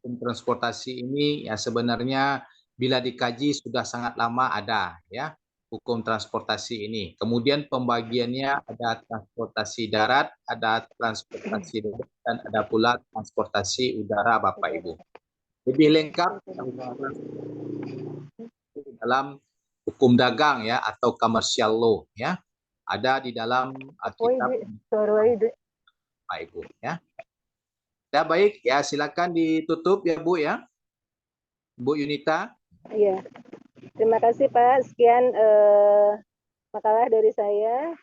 B: hukum transportasi ini ya sebenarnya bila dikaji sudah sangat lama ada ya hukum transportasi ini. Kemudian pembagiannya ada transportasi darat, ada transportasi darat, dan ada pula transportasi udara Bapak Ibu. Lebih lengkap dalam hukum dagang ya atau commercial law ya. Ada di dalam kitab Pak Ibu ya. Ya baik ya, silakan ditutup ya Bu ya. Bu Yunita.
H: Iya. Terima kasih Pak. Sekian makalah dari saya.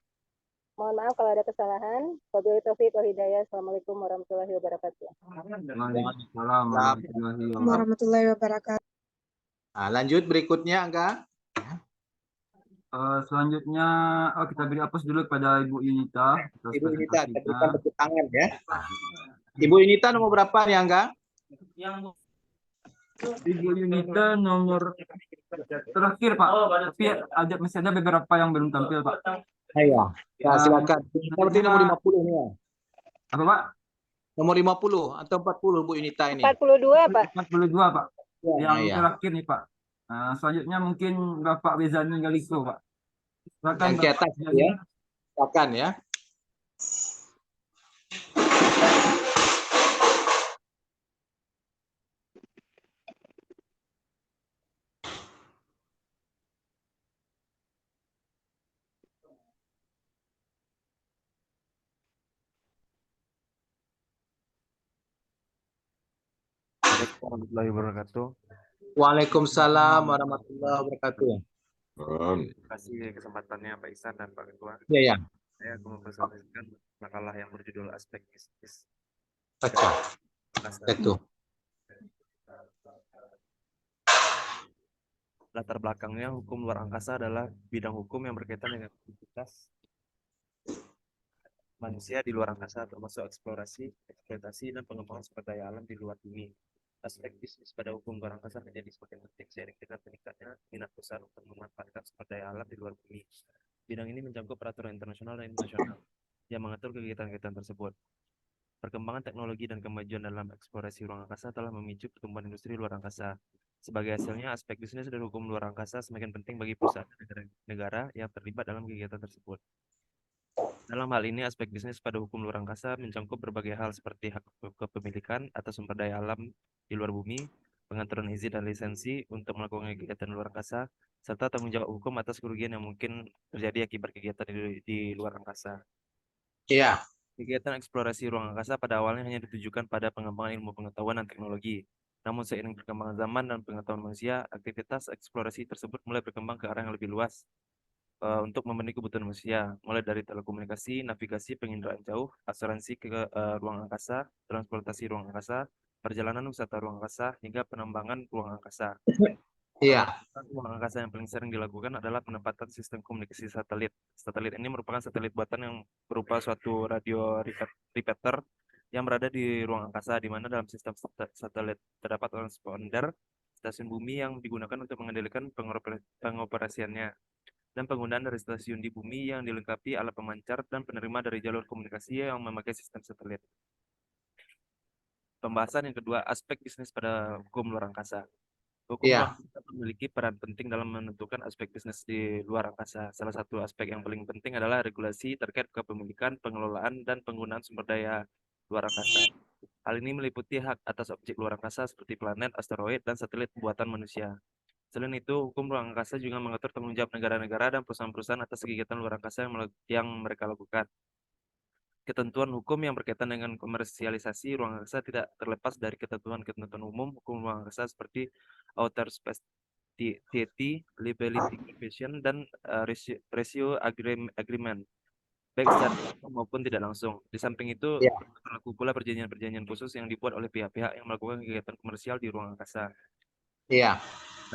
H: Mohon maaf kalau ada kesalahan. Wabillahi taufiq wal hidayah. Assalamualaikum warahmatullahi wabarakatuh.
E: Waalaikumsalam
D: Warahmatullahi wabarakatuh.
B: Nah, lanjut berikutnya Angga.
E: Selanjutnya kita beri hapus dulu kepada Ibu Yunita.
B: Ibu Yunita, berikan tepuk tangan ya. Ibu Yunita nomor berapa nih Angga?
E: Ibu Yunita nomor terakhir Pak. Tapi masih ada beberapa yang belum tampil Pak.
B: Iya. Nah, silakan. Berarti nomor 50 nih ya.
E: Apa Pak?
B: Nomor 50 atau 40 Bu Yunita ini?
H: 42 Pak.
E: 42 Pak. Yang
B: Ya.
E: terakhir nih Pak. Selanjutnya mungkin Bapak Bezani Galiko Pak. Silakan
B: Yang ke atas ya. Silakan ya.
I: Warahmatullahi wabarakatuh.
B: Waalaikumsalam warahmatullahi wabarakatuh.
I: Terima kasih kesempatannya Pak Ihsan dan Pak Ketua.
B: Ya, ya.
I: Saya akan mempresentasikan makalah yang berjudul Aspek Bisnis.
B: Baca. Itu.
I: Latar belakangnya, hukum luar angkasa adalah bidang hukum yang berkaitan dengan aktivitas manusia di luar angkasa, termasuk eksplorasi, eksploitasi, dan pengembangan sumber daya alam di luar bumi. Aspek bisnis pada hukum luar angkasa menjadi semakin penting seiring dengan meningkatnya minat perusahaan untuk memanfaatkan sumber daya alam di luar bumi. Bidang ini mencakup peraturan internasional dan nasional yang mengatur kegiatan-kegiatan tersebut. Perkembangan teknologi dan kemajuan dalam eksplorasi ruang angkasa telah memicu pertumbuhan industri luar angkasa. Sebagai hasilnya, aspek bisnis dan hukum luar angkasa semakin penting bagi perusahaan dan negara yang terlibat dalam kegiatan tersebut. Dalam hal ini, aspek bisnis pada hukum luar angkasa mencakup berbagai hal seperti hak kepemilikan atas sumber daya alam di luar bumi, pengaturan izin dan lisensi untuk melakukan kegiatan luar angkasa, serta tanggung jawab hukum atas kerugian yang mungkin terjadi akibat kegiatan di luar angkasa.
B: Iya.
I: Kegiatan eksplorasi ruang angkasa pada awalnya hanya ditujukan pada pengembangan ilmu pengetahuan dan teknologi. Namun seiring perkembangan zaman dan pengetahuan manusia, aktivitas eksplorasi tersebut mulai berkembang ke arah yang lebih luas untuk memenuhi kebutuhan manusia, mulai dari telekomunikasi, navigasi, penginderaan jauh, asuransi ke ruang angkasa, transportasi ruang angkasa, perjalanan wisata ruang angkasa, hingga penambangan ruang angkasa.
B: Iya.
I: Ruang angkasa yang paling sering dilakukan adalah penempatan sistem komunikasi satelit. Satelit ini merupakan satelit buatan yang berupa suatu radio repeater yang berada di ruang angkasa, di mana dalam sistem satelit terdapat transponder stasiun bumi yang digunakan untuk mengendalikan pengoperasiannya, dan penggunaan dari stasiun di bumi yang dilengkapi alat pemancar dan penerima dari jalur komunikasi yang memakai sistem satelit. Pembahasan yang kedua, aspek bisnis pada hukum luar angkasa. Hukum luar angkasa memiliki peran penting dalam menentukan aspek bisnis di luar angkasa. Salah satu aspek yang paling penting adalah regulasi terkait kepemilikan, pengelolaan, dan penggunaan sumber daya luar angkasa. Hal ini meliputi hak atas objek luar angkasa seperti planet, asteroid, dan satelit buatan manusia. Selain itu, hukum ruang angkasa juga mengatur tanggung jawab negara-negara dan perusahaan-perusahaan atas kegiatan luar angkasa yang mereka lakukan. Ketentuan hukum yang berkaitan dengan komersialisasi ruang angkasa tidak terlepas dari ketentuan-ketentuan umum hukum ruang angkasa seperti Outer Space Treaty, Liability Convention, dan Ratio Agreement, baik secara langsung maupun tidak langsung. Di samping itu, berlaku pula perjanjian-perjanjian khusus yang dibuat oleh pihak-pihak yang melakukan kegiatan komersial di ruang angkasa.
B: Iya.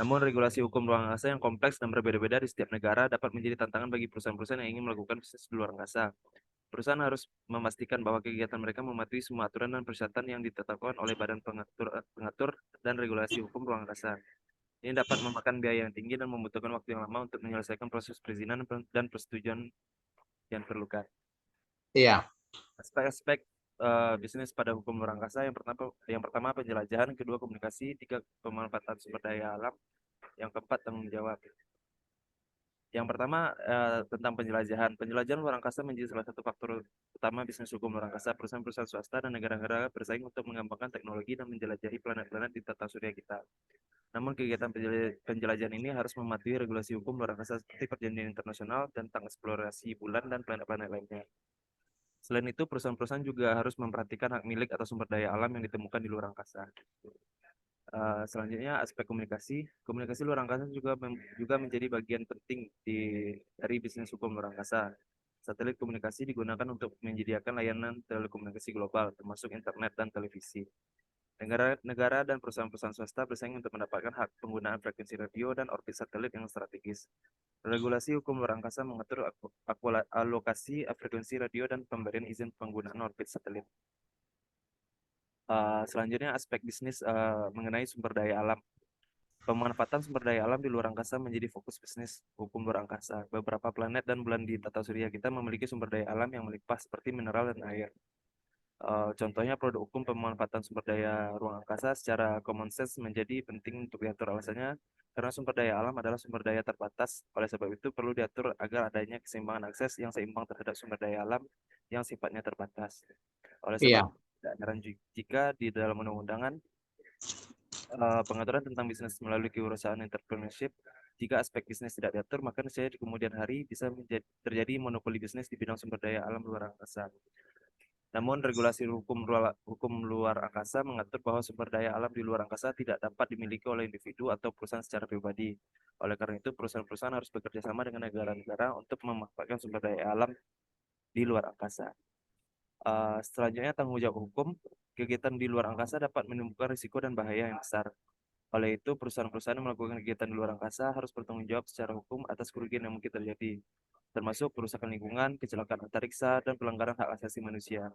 I: Namun, regulasi hukum ruang angkasa yang kompleks dan berbeda-beda di setiap negara dapat menjadi tantangan bagi perusahaan-perusahaan yang ingin melakukan bisnis di luar angkasa. Perusahaan harus memastikan bahwa kegiatan mereka mematuhi semua aturan dan persyaratan yang ditetapkan oleh Badan Pengatur dan Regulasi Hukum Ruang Angkasa. Ini dapat memakan biaya yang tinggi dan membutuhkan waktu yang lama untuk menyelesaikan proses perizinan dan persetujuan yang diperlukan.
B: Iya.
I: Aspek-aspek bisnis pada hukum luar angkasa yang pertama penjelajahan, kedua komunikasi, tiga pemanfaatan sumber daya alam, yang keempat tanggung jawab. Yang pertama tentang penjelajahan. Penjelajahan luar angkasa menjadi salah satu faktor utama bisnis hukum luar angkasa. Perusahaan-perusahaan swasta dan negara-negara bersaing untuk mengembangkan teknologi dan menjelajahi planet-planet di tata surya kita. Namun kegiatan penjelajahan ini harus mematuhi regulasi hukum luar angkasa seperti perjanjian internasional tentang eksplorasi bulan dan planet-planet lainnya. Selain itu, perusahaan-perusahaan juga harus memperhatikan hak milik atau sumber daya alam yang ditemukan di luar angkasa. Selanjutnya, aspek komunikasi. Komunikasi luar angkasa juga menjadi bagian penting dari bisnis hukum luar angkasa. Satelit komunikasi digunakan untuk menyediakan layanan telekomunikasi global, termasuk internet dan televisi. Negara dan perusahaan-perusahaan swasta bersaing untuk mendapatkan hak penggunaan frekuensi radio dan orbit satelit yang strategis. Regulasi hukum luar angkasa mengatur alokasi frekuensi radio dan pemberian izin penggunaan orbit satelit. Selanjutnya, aspek bisnis mengenai sumber daya alam. Pemanfaatan sumber daya alam di luar angkasa menjadi fokus bisnis hukum luar angkasa. Beberapa planet dan bulan di tata surya kita memiliki sumber daya alam yang melimpah seperti mineral dan air. Contohnya produk hukum pemanfaatan sumber daya ruang angkasa secara common sense menjadi penting untuk diatur. Alasannya karena sumber daya alam adalah sumber daya terbatas. Oleh sebab itu perlu diatur agar adanya keseimbangan akses yang seimbang terhadap sumber daya alam yang sifatnya terbatas. Oleh sebab itu, tidak heran jika di dalam undang-undangan pengaturan tentang bisnis melalui kewirausahaan entrepreneurship, jika aspek bisnis tidak diatur, maka niscaya di kemudian hari bisa terjadi monopoli bisnis di bidang sumber daya alam luar angkasa. Namun regulasi hukum luar angkasa mengatur bahwa sumber daya alam di luar angkasa tidak dapat dimiliki oleh individu atau perusahaan secara pribadi. Oleh karena itu, perusahaan-perusahaan harus bekerja sama dengan negara-negara untuk memanfaatkan sumber daya alam di luar angkasa. Selanjutnya, tanggung jawab hukum. Kegiatan di luar angkasa dapat menimbulkan risiko dan bahaya yang besar. Oleh itu, perusahaan-perusahaan yang melakukan kegiatan di luar angkasa harus bertanggung jawab secara hukum atas kerugian yang mungkin terjadi, termasuk kerusakan lingkungan, kecelakaan antariksa, dan pelanggaran hak asasi manusia.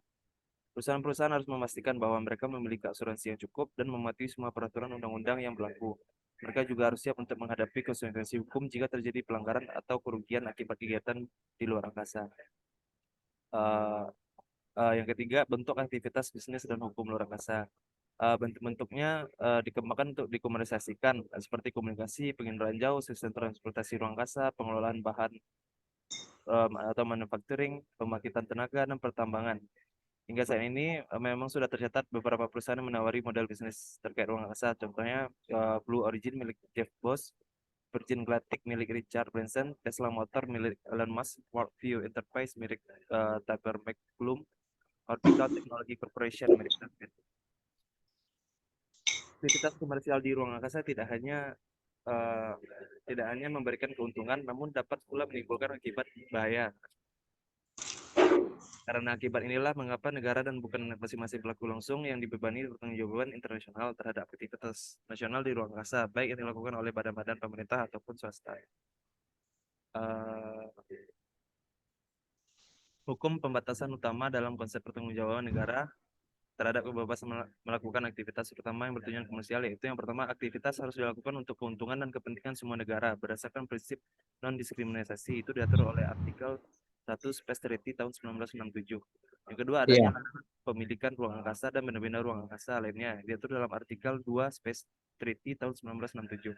I: Perusahaan-perusahaan harus memastikan bahwa mereka memiliki asuransi yang cukup dan mematuhi semua peraturan undang-undang yang berlaku. Mereka juga harus siap untuk menghadapi konsekuensi hukum jika terjadi pelanggaran atau kerugian akibat kegiatan di luar angkasa. Yang ketiga, bentuk aktivitas bisnis dan hukum luar angkasa. Bentuk-bentuknya dikembangkan untuk dikomersialisasikan, seperti komunikasi, penginderaan jauh, sistem transportasi ruang angkasa, pengelolaan bahan atau manufacturing, pembangkitan tenaga, dan pertambangan. Hingga saat ini memang sudah tercatat beberapa perusahaan yang menawari model bisnis terkait ruang angkasa. Contohnya Blue Origin milik Jeff Bezos, Virgin Galactic milik Richard Branson, Tesla Motor milik Elon Musk, Worldview Enterprise milik Tucker McClung, Orbital Technology Corporation milik David. Aktivitas komersial di ruang angkasa tidak hanya memberikan keuntungan, namun dapat pula menimbulkan akibat bahaya. Karena akibat inilah mengapa negara dan bukan masing-masing pelaku langsung yang dibebani pertanggungjawaban internasional terhadap aktivitas nasional di ruang angkasa, baik yang dilakukan oleh badan-badan pemerintah ataupun swasta. Hukum pembatasan utama dalam konsep pertanggungjawaban negara terhadap kebebasan melakukan aktivitas terutama yang bertujuan komersial, yaitu yang pertama, aktivitas harus dilakukan untuk keuntungan dan kepentingan semua negara berdasarkan prinsip non-diskriminasi. Itu diatur oleh artikel 1 Space Treaty tahun 1967. Yang kedua, adanya pemilikan ruang angkasa dan benda-benda ruang angkasa lainnya diatur dalam artikel 2 Space Treaty tahun 1967.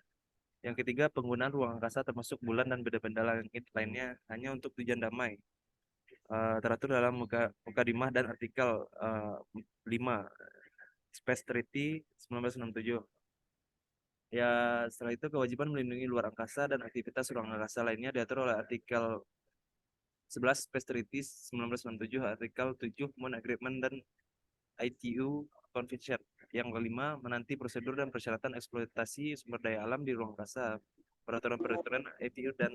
I: Yang ketiga, penggunaan ruang angkasa termasuk bulan dan benda-benda langit lainnya hanya untuk tujuan damai, teratur dalam Mukadimah dan artikel 5 Space Treaty 1967. Ya, setelah itu kewajiban melindungi luar angkasa dan aktivitas ruang angkasa lainnya diatur oleh artikel 11 Space Treaty 1997, artikel 7 Moon Agreement dan ITU Convention. Yang kelima, menanti prosedur dan persyaratan eksploitasi sumber daya alam di ruang angkasa, peraturan-peraturan ITU dan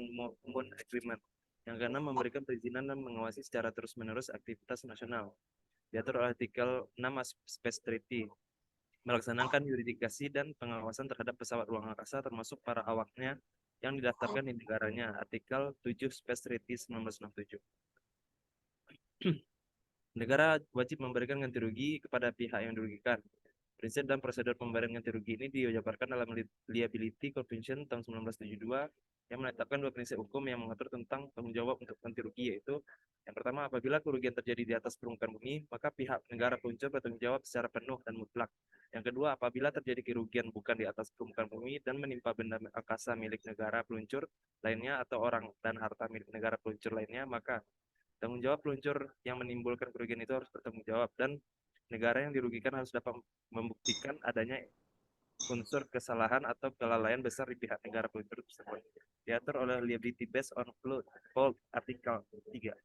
I: Moon Agreement. Yang keenam, memberikan perizinan dan mengawasi secara terus-menerus aktivitas nasional, diatur oleh artikel 6 Space Treaty. Melaksanakan yuridikasi dan pengawasan terhadap pesawat ruang angkasa termasuk para awaknya yang didaftarkan di negaranya, artikel 7 Space Treaty 1967. Negara wajib memberikan ganti rugi kepada pihak yang dirugikan. Prinsip dan prosedur pemberian ganti rugi ini dijabarkan dalam Liability Convention tahun 1972 yang menetapkan dua prinsip hukum yang mengatur tentang tanggung jawab untuk ganti rugi, yaitu yang pertama, apabila kerugian terjadi di atas permukaan bumi, maka pihak negara peluncur bertanggung jawab secara penuh dan mutlak. Yang kedua, apabila terjadi kerugian bukan di atas permukaan bumi dan menimpa benda angkasa milik negara peluncur lainnya atau orang dan harta milik negara peluncur lainnya, maka tanggung jawab peluncur yang menimbulkan kerugian itu harus bertanggung jawab, dan negara yang dirugikan harus dapat membuktikan adanya unsur kesalahan atau kelalaian besar di pihak negara peluncur tersebut. Diatur oleh Liability Based on Fault artikel 3.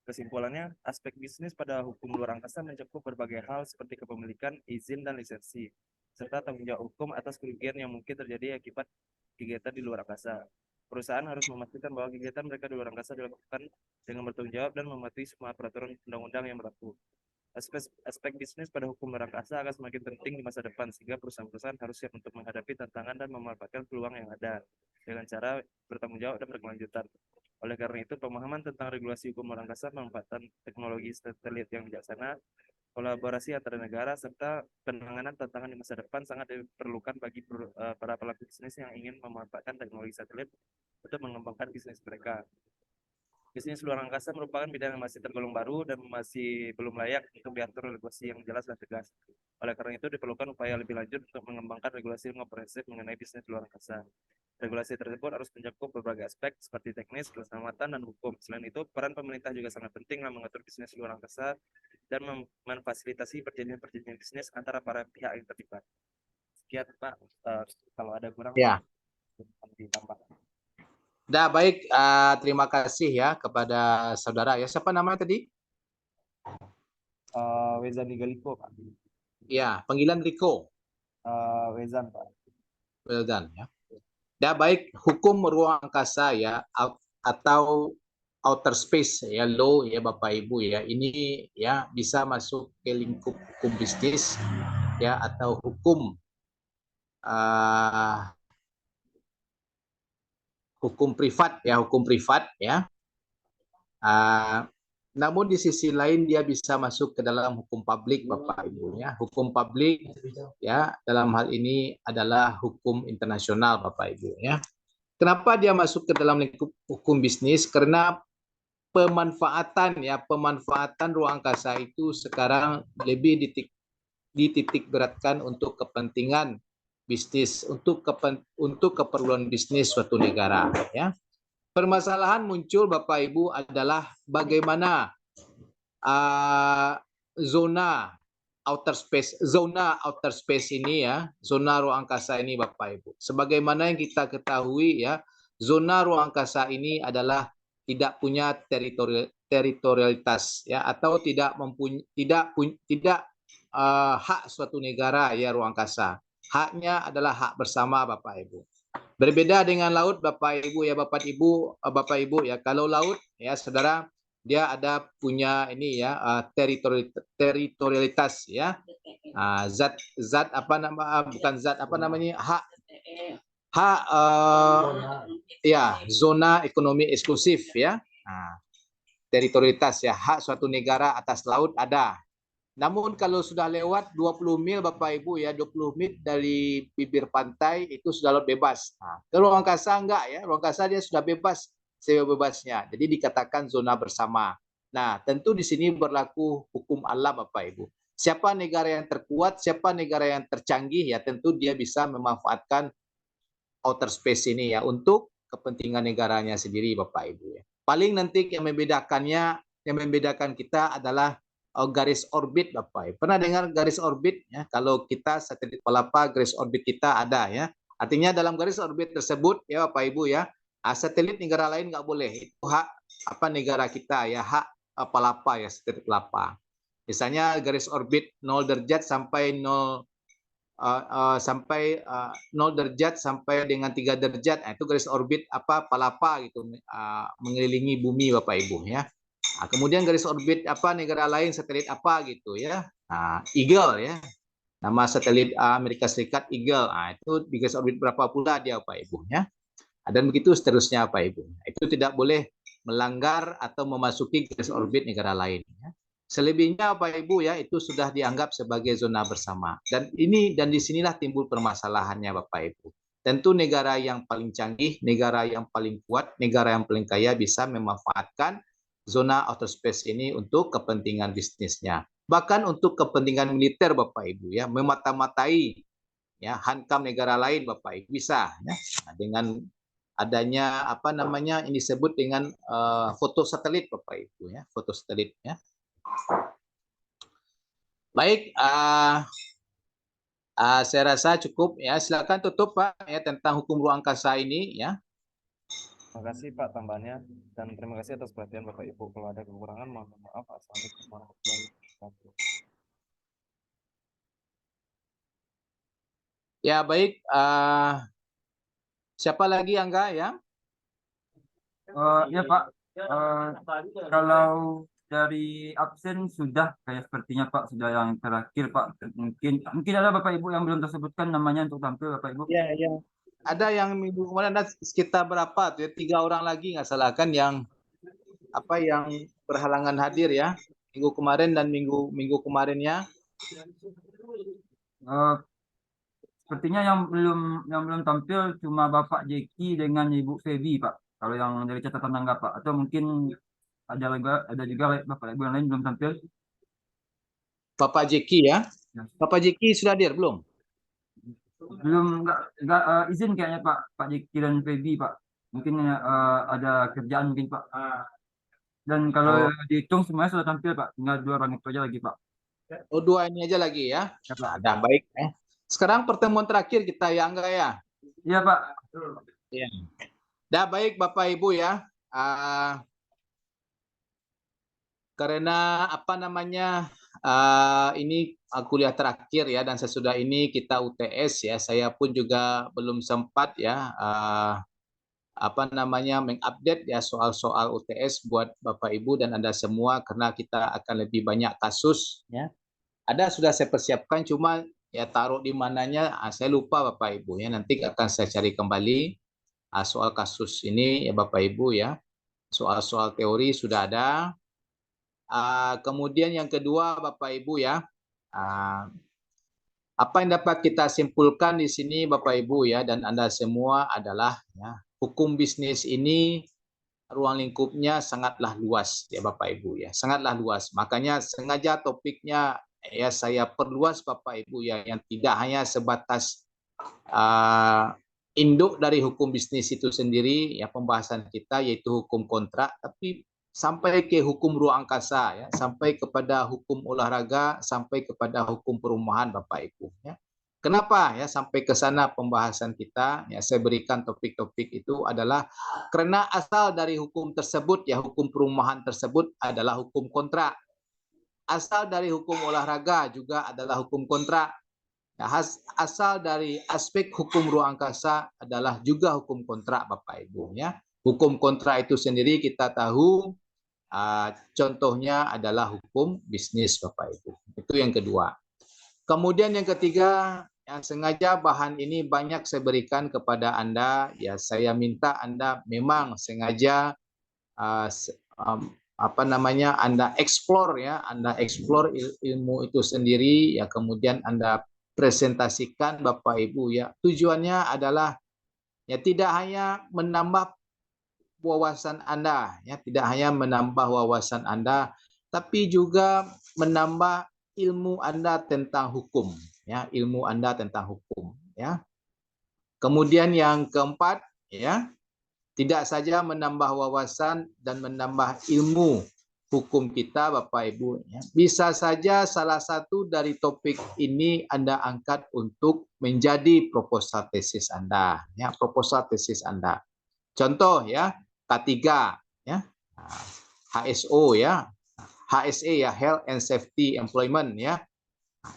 I: Kesimpulannya, aspek bisnis pada hukum luar angkasa mencakup berbagai hal seperti kepemilikan, izin, dan lisensi, serta tanggung jawab hukum atas kerugian yang mungkin terjadi akibat kegiatan di luar angkasa. Perusahaan harus memastikan bahwa kegiatan mereka di luar angkasa dilakukan dengan bertanggung jawab dan mematuhi semua peraturan undang-undang yang berlaku. Aspek bisnis pada hukum luar angkasa akan semakin penting di masa depan, sehingga perusahaan-perusahaan harus siap untuk menghadapi tantangan dan memanfaatkan peluang yang ada dengan cara bertanggung jawab dan berkelanjutan. Oleh karena itu, pemahaman tentang regulasi hukum luar angkasa, pemanfaatan teknologi satelit yang bijaksana, kolaborasi antara negara, serta penanganan tantangan di masa depan sangat diperlukan bagi para pelaku bisnis yang ingin memanfaatkan teknologi satelit untuk mengembangkan bisnis mereka. Bisnis luar angkasa merupakan bidang yang masih tergolong baru dan masih belum layak untuk diatur regulasi yang jelas dan tegas. Oleh karena itu, diperlukan upaya lebih lanjut untuk mengembangkan regulasi yang komprehensif mengenai bisnis luar angkasa. Regulasi tersebut harus mencakup berbagai aspek seperti teknis, keselamatan, dan hukum. Selain itu, peran pemerintah juga sangat penting dalam mengatur bisnis luar angkasa dan memfasilitasi perjanjian-perjanjian bisnis antara para pihak yang terlibat. Sekian, Pak. Kalau ada kurang,
B: ya,
I: ditambah.
B: Baik, terima kasih ya kepada saudara. Ya, siapa namanya tadi?
I: Wezan Igaliko, Pak.
B: Ya, panggilan Riko.
I: Wezan, Pak.
B: Well done, ya. Dah baik, hukum ruang angkasa ya atau outer space ya law ya Bapak Ibu ya. Ini ya bisa masuk ke lingkup hukum bisnis ya atau hukum hukum privat ya. Namun di sisi lain dia bisa masuk ke dalam hukum publik Bapak Ibu ya. Hukum publik ya dalam hal ini adalah hukum internasional Bapak Ibu ya. Kenapa dia masuk ke dalam lingkup hukum bisnis? Karena pemanfaatan ruang angkasa itu sekarang lebih dititik beratkan untuk kepentingan bisnis, untuk keperluan bisnis suatu negara ya. Permasalahan muncul Bapak Ibu adalah bagaimana zona outer space ini ya, zona ruang angkasa ini Bapak Ibu. Sebagaimana yang kita ketahui ya, zona ruang angkasa ini adalah tidak punya teritorialitas ya, atau tidak hak suatu negara ya ruang angkasa. Haknya adalah hak bersama Bapak Ibu. Berbeda dengan laut Bapak Ibu ya, Bapak Ibu ya. Kalau laut ya Saudara, dia ada punya ini ya teritorialitas ya. Zat apa namanya ya zona ekonomi eksklusif ya. Teritorialitas ya, hak suatu negara atas laut ada. Namun kalau sudah lewat 20 mil Bapak Ibu ya, 20 mil dari bibir pantai itu sudah laut bebas. Kalau ruang angkasa enggak ya, ruang angkasa dia sudah bebas sebebasnya. Jadi dikatakan zona bersama. Nah, tentu di sini berlaku hukum alam Bapak Ibu. Siapa negara yang terkuat, siapa negara yang tercanggih ya tentu dia bisa memanfaatkan outer space ini ya untuk kepentingan negaranya sendiri Bapak Ibu ya. Paling nanti yang membedakan kita adalah garis orbit Bapak Ibu. Pernah dengar garis orbit ya? Kalau kita satelit Palapa, garis orbit kita ada ya. Artinya dalam garis orbit tersebut ya Bapak Ibu ya, satelit negara lain nggak boleh. Itu hak negara kita ya, hak Palapa ya, satelit Palapa. Misalnya garis orbit 0 derajat sampai 0 derajat sampai dengan 3 derajat. Itu garis orbit Palapa gitu, mengelilingi bumi Bapak Ibu ya. Kemudian garis orbit negara lain, satelit apa gitu ya. Eagle ya. Nama satelit Amerika Serikat Eagle. Itu di garis orbit berapa pula dia Bapak Ibu ya. Dan begitu seterusnya Bapak Ibu. Itu tidak boleh melanggar atau memasuki garis orbit negara lain ya. Selebihnya Bapak Ibu ya itu sudah dianggap sebagai zona bersama. Dan disinilah timbul permasalahannya Bapak Ibu. Tentu negara yang paling canggih, negara yang paling kuat, negara yang paling kaya bisa memanfaatkan zona outer space ini untuk kepentingan bisnisnya. Bahkan untuk kepentingan militer Bapak Ibu ya, memata-matai ya hankam negara lain Bapak Ibu bisa ya. Dengan adanya ini disebut dengan foto satelit Bapak Ibu ya, foto satelit ya. Baik, saya rasa cukup ya. Silakan tutup Pak ya tentang hukum ruang angkasa ini ya.
I: Terima kasih Pak tambahannya dan terima kasih atas perhatian Bapak Ibu. Kalau ada kekurangan mohon maaf. Assalamualaikum warahmatullahi wabarakatuh.
B: Ya baik, siapa lagi Angga ya?
E: Ya Pak, kalau dari absen sudah kayak sepertinya Pak, sudah yang terakhir Pak. Mungkin ada Bapak Ibu yang belum tersebutkan namanya untuk tampil Bapak Ibu.
B: Ya. Ada yang minggu kemarin ada sekitar berapa tuh ya, 3 orang lagi nggak salah kan yang berhalangan hadir ya minggu kemarin dan minggu kemarinnya.
E: Sepertinya yang belum tampil cuma Bapak Jeki dengan Ibu Febi Pak. Kalau yang dari catatan Angga Pak, atau mungkin ada juga Bapak Ibu yang lain belum tampil.
B: Bapak Jeki ya. Bapak Jeki sudah hadir belum?
E: Belum, nggak izin kayaknya Pak Jeki dan Febi Pak. Mungkin ada kerjaan mungkin Pak. Dan kalau dihitung semuanya sudah tampil Pak, tinggal 2 orang itu aja lagi Pak.
B: Oh 2 ini aja lagi ya. Ada baik. Sekarang pertemuan terakhir kita ya Angga ya.
E: Iya Pak.
B: Ya. Dah baik Bapak Ibu ya. Karena
J: ini kuliah terakhir ya, dan sesudah ini kita UTS ya. Saya pun juga belum sempat ya mengupdate ya soal-soal UTS buat Bapak Ibu dan Anda semua, karena kita akan lebih banyak kasus ya. Ada sudah saya persiapkan, cuma ya taruh di mananya saya lupa Bapak Ibu ya. Nanti akan saya cari kembali soal kasus ini ya Bapak Ibu ya. Soal-soal teori sudah ada. Kemudian yang kedua Bapak Ibu ya, apa yang dapat kita simpulkan di sini Bapak Ibu ya dan Anda semua adalah ya, hukum bisnis ini ruang lingkupnya sangatlah luas ya Bapak Ibu ya, sangatlah luas. Makanya sengaja topiknya ya saya perluas Bapak Ibu ya, yang tidak hanya sebatas induk dari hukum bisnis itu sendiri ya pembahasan kita, yaitu hukum kontrak, tapi sampai ke hukum ruang angkasa ya, sampai kepada hukum olahraga, sampai kepada hukum perumahan Bapak Ibu ya. Kenapa ya sampai ke sana pembahasan kita ya, saya berikan topik-topik itu adalah karena asal dari hukum tersebut ya, hukum perumahan tersebut adalah hukum kontrak. Asal dari hukum olahraga juga adalah hukum kontrak. Ya, asal dari aspek hukum ruang angkasa adalah juga hukum kontrak Bapak Ibu ya. Hukum kontrak itu sendiri kita tahu contohnya adalah hukum bisnis Bapak Ibu. Itu yang kedua. Kemudian yang ketiga, yang sengaja bahan ini banyak saya berikan kepada Anda, ya saya minta Anda memang sengaja Anda explore ya, Anda explore ilmu itu sendiri ya, kemudian Anda presentasikan Bapak Ibu ya. Tujuannya adalah ya tidak hanya menambah wawasan Anda ya, tidak hanya menambah wawasan Anda, tapi juga menambah ilmu Anda tentang hukum ya, ilmu Anda tentang hukum ya. Kemudian yang keempat ya, tidak saja menambah wawasan dan menambah ilmu hukum kita Bapak Ibu ya. Bisa saja salah satu dari topik ini Anda angkat untuk menjadi proposal tesis Anda ya, proposal tesis Anda. Contoh ya, K3 ya, HSO ya, HSE ya, Health and Safety Employment ya.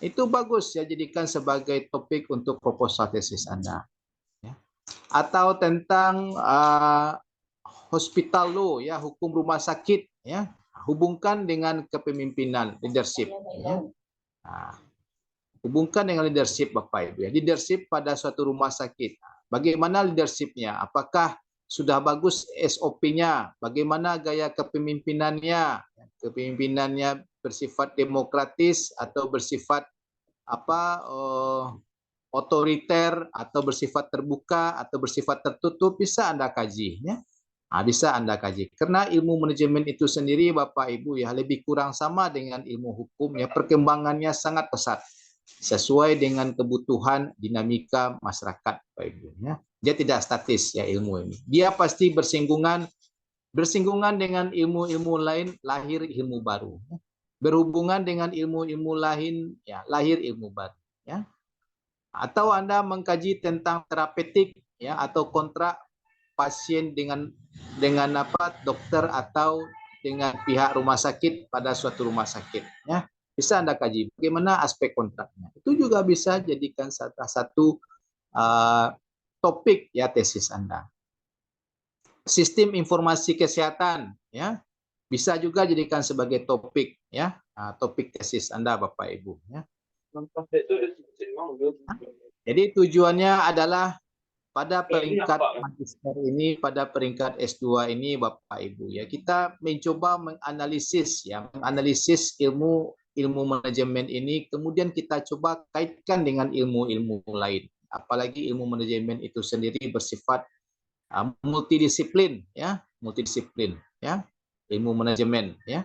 J: Itu bagus ya, jadikan sebagai topik untuk proposal tesis Anda. Ya. Atau tentang hospital law ya, hukum rumah sakit ya, hubungkan dengan kepemimpinan, leadership ya. Hubungkan dengan leadership Bapak Ibu ya, leadership pada suatu rumah sakit. Bagaimana leadershipnya? Apakah sudah bagus SOP-nya, bagaimana gaya kepemimpinannya, kepemimpinannya bersifat demokratis atau bersifat otoriter atau bersifat terbuka atau bersifat tertutup, bisa Anda kaji ya. Bisa Anda kaji. Karena ilmu manajemen itu sendiri Bapak Ibu ya lebih kurang sama dengan ilmu hukum ya, perkembangannya sangat pesat sesuai dengan kebutuhan dinamika masyarakat Bapak Ibu ya. Dia tidak statis ya ilmu ini. Dia pasti bersinggungan dengan ilmu-ilmu lain, lahir ilmu baru. Berhubungan dengan ilmu-ilmu lain, ya lahir ilmu baru. Ya. Atau Anda mengkaji tentang terapeutik ya, atau kontrak pasien dengan dokter atau dengan pihak rumah sakit pada suatu rumah sakit. Ya. Bisa Anda kaji bagaimana aspek kontraknya. Itu juga bisa jadikan salah satu topik ya tesis Anda. Sistem informasi kesehatan ya bisa juga jadikan sebagai topik ya, topik tesis Anda Bapak Ibu ya. Jadi tujuannya adalah pada peringkat magister ini, pada peringkat S2 ini Bapak Ibu ya, kita mencoba menganalisis ilmu manajemen ini, kemudian kita coba kaitkan dengan ilmu-ilmu lain. Apalagi ilmu manajemen itu sendiri bersifat multidisiplin ya, ilmu manajemen ya.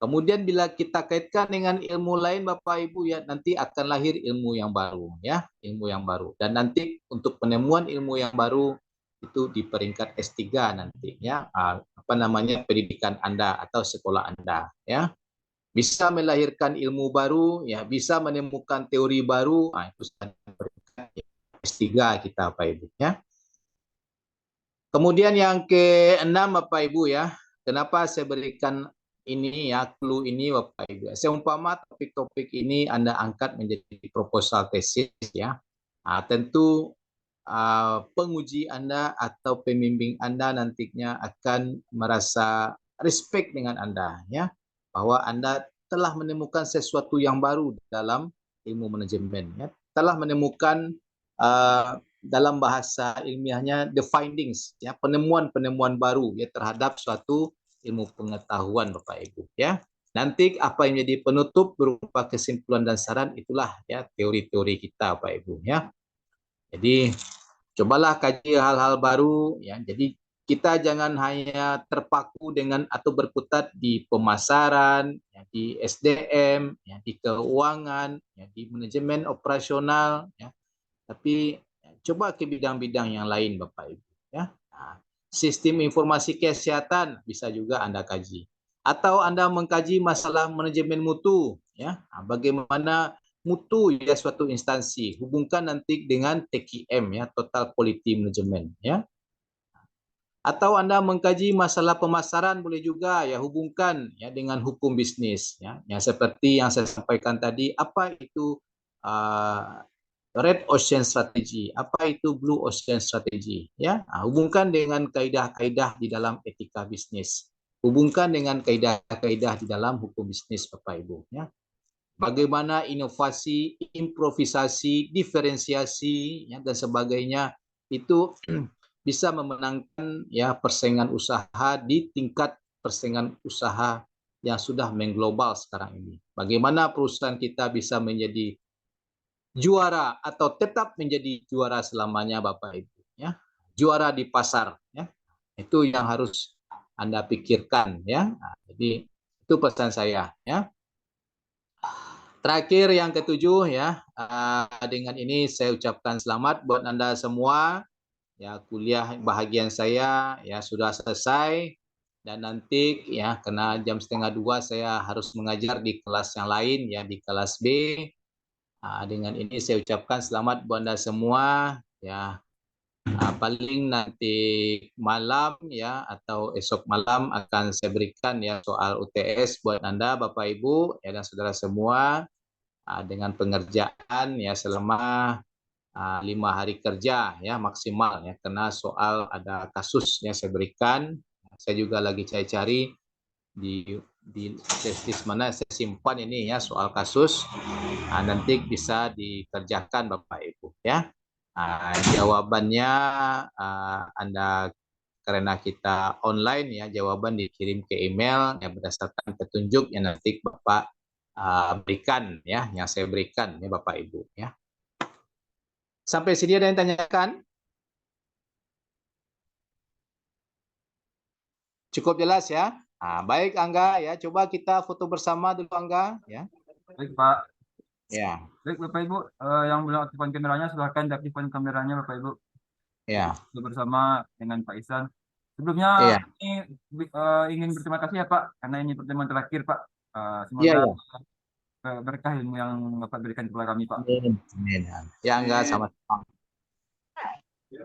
J: Kemudian bila kita kaitkan dengan ilmu lain Bapak Ibu ya, nanti akan lahir ilmu yang baru ya, ilmu yang baru. Dan nanti untuk penemuan ilmu yang baru itu di peringkat S3 nanti ya, pendidikan Anda atau sekolah Anda ya. Bisa melahirkan ilmu baru ya, bisa menemukan teori baru, itu S3 kita Bapak Ibu ya. Kemudian yang ke-6 Bapak Ibu ya, kenapa saya berikan ini ya, clue ini Bapak Ibu. Seumpama topik-topik ini Anda angkat menjadi proposal tesis ya. Tentu penguji Anda atau pembimbing Anda nantinya akan merasa respect dengan Anda ya, bahwa Anda telah menemukan sesuatu yang baru dalam ilmu manajemen ya. Telah menemukan dalam bahasa ilmiahnya the findings ya, penemuan-penemuan baru ya terhadap suatu ilmu pengetahuan Bapak Ibu ya. Nanti apa yang menjadi penutup berupa kesimpulan dan saran, itulah ya teori-teori kita Bapak Ibu ya. Jadi cobalah kaji hal-hal baru ya. Jadi kita jangan hanya terpaku dengan atau berkutat di pemasaran, ya, di SDM, ya, di keuangan, ya, di manajemen operasional ya. Tapi coba ke bidang-bidang yang lain Bapak Ibu ya. Sistem informasi kesehatan bisa juga Anda kaji. Atau Anda mengkaji masalah manajemen mutu ya. Bagaimana mutu ya suatu instansi, hubungkan nanti dengan TQM ya, Total Quality Management ya. Atau Anda mengkaji masalah pemasaran boleh juga ya, hubungkan ya dengan hukum bisnis ya. Yang seperti yang saya sampaikan tadi, apa itu Red Ocean Strategy, apa itu Blue Ocean Strategy ya. Hubungkan dengan kaidah-kaidah di dalam etika bisnis. Hubungkan dengan kaidah-kaidah di dalam hukum bisnis Bapak Ibu ya. Bagaimana inovasi, improvisasi, diferensiasi ya, dan sebagainya itu bisa memenangkan ya persaingan usaha di tingkat persaingan usaha yang sudah mengglobal sekarang ini. Bagaimana perusahaan kita bisa menjadi juara atau tetap menjadi juara selamanya Bapak Ibu ya. Juara di pasar ya. Itu yang harus Anda pikirkan ya. Jadi itu pesan saya ya. Terakhir yang ketujuh ya, dengan ini saya ucapkan selamat buat Anda semua. Ya, kuliah bahagian saya ya sudah selesai, dan nanti ya kena jam 1:30 saya harus mengajar di kelas yang lain ya, di kelas B. Dengan ini saya ucapkan selamat buat Anda semua ya. Paling nanti malam ya atau esok malam akan saya berikan ya soal UTS buat Anda Bapak Ibu ya dan saudara semua dengan pengerjaan ya selama 5 hari kerja ya maksimal ya, karena soal ada kasus yang saya berikan. Saya juga lagi cari-cari di testis mana saya simpan ini ya soal kasus. Nanti bisa dikerjakan Bapak Ibu ya. Jawabannya Anda karena kita online ya, jawaban dikirim ke email ya berdasarkan petunjuk yang nanti Bapak berikan ya, yang saya berikan ya Bapak Ibu ya. Sampai sini ada yang tanyakan? Cukup jelas ya? Baik Angga ya, coba kita foto bersama dulu Angga ya.
E: Baik Pak.
J: Ya.
E: Baik Bapak Ibu, yang belum aktifkan kameranya silahkan diaktifkan kameranya Bapak Ibu.
J: Ya.
E: Bersama dengan Pak Ihsan. Sebelumnya
J: ya.
E: ini ingin berterima kasih ya Pak, karena ini pertemuan terakhir Pak. Semoga berkah ilmu yang Bapak berikan kepada kami Pak.
J: Amin. Ya Angga, sama-sama.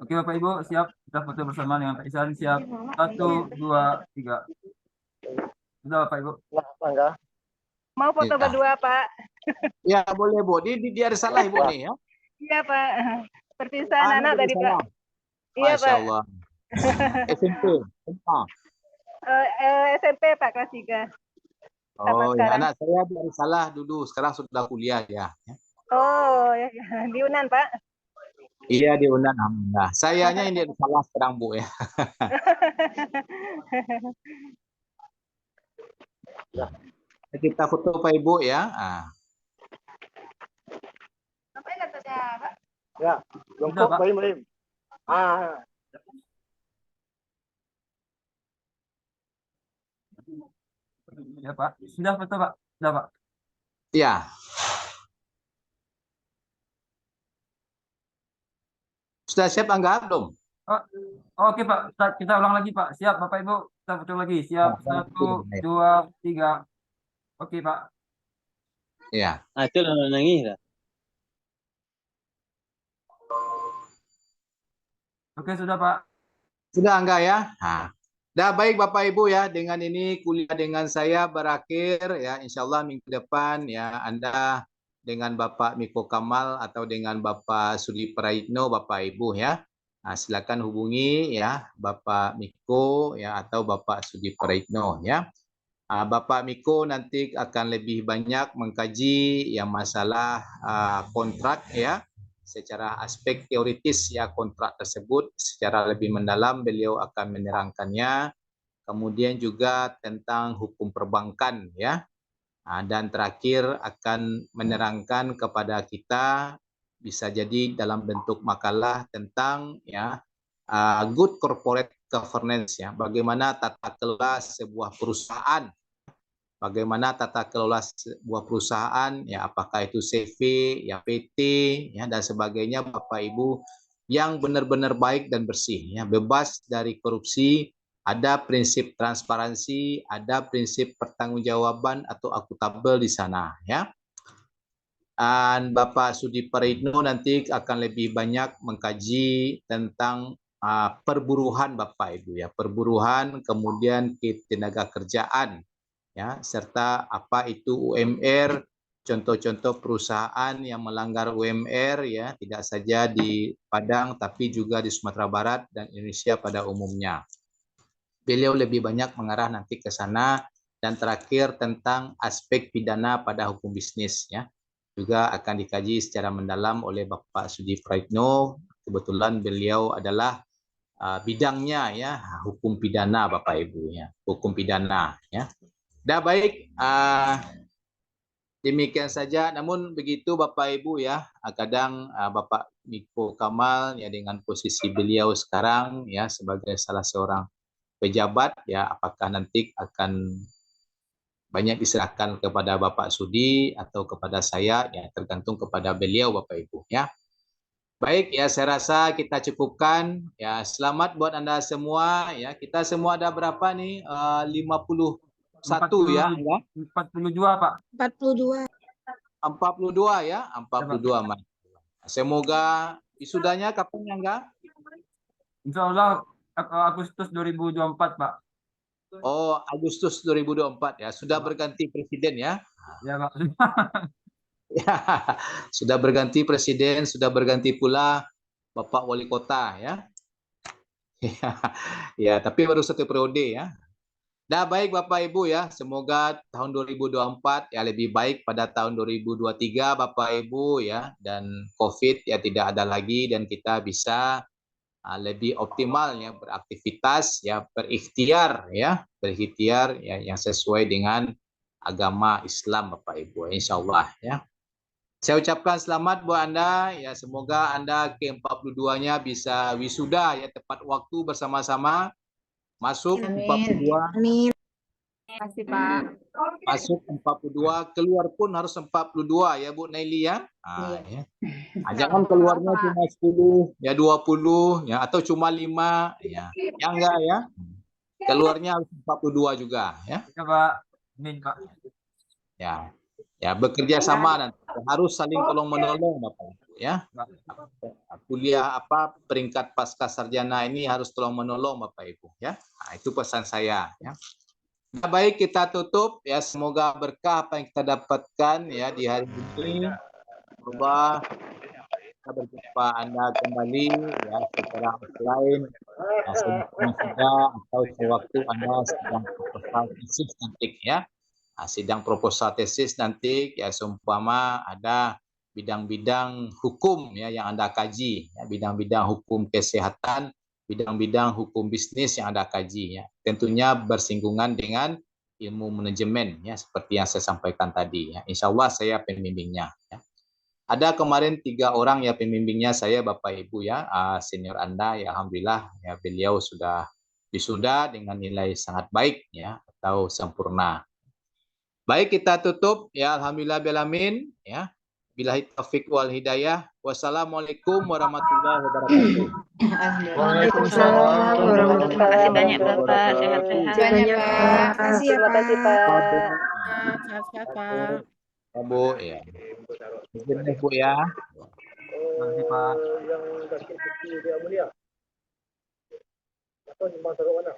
E: Oke Bapak Ibu, siap kita foto bersama dengan Pak Ihsan. Siap, 1, 2, 3. Sudah Bapak Ibu.
H: Mau foto berdua Pak?
J: Ya boleh Bu, dia ada salah Ibu nih ya.
H: Iya Pak, perpisahan anak tadi Pak. Iya
J: Masya
H: Pak.
J: Allah. SMP.
H: SMP Pak kelas 3.
J: Oh ya, anak saya dari salah dulu, sekarang sudah kuliah ya.
H: Oh ya, di Unan Pak.
J: Iya di Unan, alhamdulillah. Sayanya ini salah sekarang Bu ya. Kita foto Pak Ibu ya.
K: Ya, jongkok Pak Imrim.
E: Ya Pak, sudah foto Pak, sudah Pak.
J: Iya. Sudah siap Angga belum?
E: Oke Pak, kita ulang lagi Pak. Siap Bapak Ibu, kita foto lagi. Siap, 1, 2, 3. Oke Pak.
J: Iya.
K: Itu nangis lah.
E: Oke sudah Pak.
J: Sudah Angga ya. Dah baik Bapak Ibu ya, dengan ini kuliah dengan saya berakhir ya. Insyaallah minggu depan ya Anda dengan Bapak Miko Kamal atau dengan Bapak Sudi Praitno Bapak Ibu ya. Nah, silakan hubungi ya Bapak Miko ya atau Bapak Sudi Praitno ya. Bapak Miko nanti akan lebih banyak mengkaji yang masalah kontrak ya. Secara aspek teoritis ya kontrak tersebut secara lebih mendalam beliau akan menerangkannya. Kemudian juga tentang hukum perbankan ya. Dan terakhir akan menerangkan kepada kita bisa jadi dalam bentuk makalah tentang ya good corporate governance ya. Bagaimana tata kelola sebuah perusahaan. Bagaimana tata kelola sebuah perusahaan ya, apakah itu CV, ya PT ya dan sebagainya Bapak Ibu yang benar-benar baik dan bersih ya, bebas dari korupsi, ada prinsip transparansi, ada prinsip pertanggungjawaban atau akuntabel di sana ya. Dan Bapak Sudi Praitno nanti akan lebih banyak mengkaji tentang perburuhan Bapak Ibu ya, perburuhan kemudian ketenaga kerjaan ya, serta apa itu UMR, contoh-contoh perusahaan yang melanggar UMR ya, tidak saja di Padang tapi juga di Sumatera Barat dan Indonesia pada umumnya. Beliau lebih banyak mengarah nanti ke sana dan terakhir tentang aspek pidana pada hukum bisnis ya. Juga akan dikaji secara mendalam oleh Bapak Sudi Praitno. Kebetulan beliau adalah bidangnya ya, hukum pidana Bapak Ibu ya, hukum pidana ya. Dah baik, demikian saja. Namun begitu Bapak Ibu ya, kadang Bapak Miko Kamal ya dengan posisi beliau sekarang ya sebagai salah seorang pejabat ya, apakah nanti akan banyak diserahkan kepada Bapak Sudi atau kepada saya ya, tergantung kepada beliau Bapak Ibu ya. Baik ya, saya rasa kita cukupkan ya. Selamat buat Anda semua ya. Kita semua ada berapa nih? 51 ya,
E: 42 Pak.
D: 42.
J: 42 ya, 42 Mas. Semoga wisudanya kapan ya enggak?
E: Insyaallah Agustus 2024 Pak.
J: Oh, Agustus 2024 ya. Sudah berganti presiden ya.
E: Ya Pak.
J: Ya, sudah berganti presiden, sudah berganti pula Bapak Wali Kota ya. Ya, tapi baru satu periode ya. Dah baik Bapak Ibu ya, semoga tahun 2024 ya lebih baik pada tahun 2023 Bapak Ibu ya, dan COVID ya tidak ada lagi dan kita bisa lebih optimal ya beraktivitas ya, berikhtiar ya yang sesuai dengan agama Islam Bapak Ibu insyaallah ya. Saya ucapkan selamat buat Anda ya, semoga Anda ke-42-nya bisa wisuda ya tepat waktu bersama-sama. Masuk 42.
D: Amin.
A: Terima kasih Pak.
J: Masuk 42, keluar pun harus 42 ya Bu Naili ya. Ya. Jangan keluarnya cuma 10, ya 20 ya atau cuma 5 ya. Ya enggak ya. Keluarnya harus 42 juga ya.
E: Ya Pak. Amin Pak.
J: Ya. Ya, bekerja sama nanti harus saling tolong-menolong Bapak ya. Kuliah peringkat pasca sarjana ini harus tolong-menolong Bapak Ibu ya. Nah, itu pesan saya ya. Nah, baik kita tutup ya, semoga berkah apa yang kita dapatkan ya di hari ini. Semoga kita berjumpa Anda kembali ya secara offline ya, atau sewaktu Anda sedang proposal tesis nanti ya. Nah, sidang proposal tesis nanti ya seumpama ada bidang-bidang hukum ya yang Anda kaji ya, bidang-bidang hukum kesehatan, bidang-bidang hukum bisnis yang Anda kaji ya. Tentunya bersinggungan dengan ilmu manajemen ya seperti yang saya sampaikan tadi ya. Insyaallah saya pembimbingnya ya. Ada kemarin 3 orang ya pembimbingnya saya Bapak Ibu ya, senior Anda ya, alhamdulillah ya beliau sudah wisuda dengan nilai sangat baik ya atau sempurna. Baik kita tutup ya, alhamdulillah bil alamin ya. Billahi taufik wal hidayah. Wassalamualaikum warahmatullahi wabarakatuh.
C: Waalaikumsalam warahmatullahi wabarakatuh.
H: Terima kasih banyak Bapak, sehat-sehat.
C: Terima kasih
H: Terima kasih Pak.
C: Sehat-sehat Pak.
J: Bu ya. Izin Bu ya.
E: Terima kasih Pak.
K: Yang sakit kecil dia mulia. Atau nyumbang taruh mana?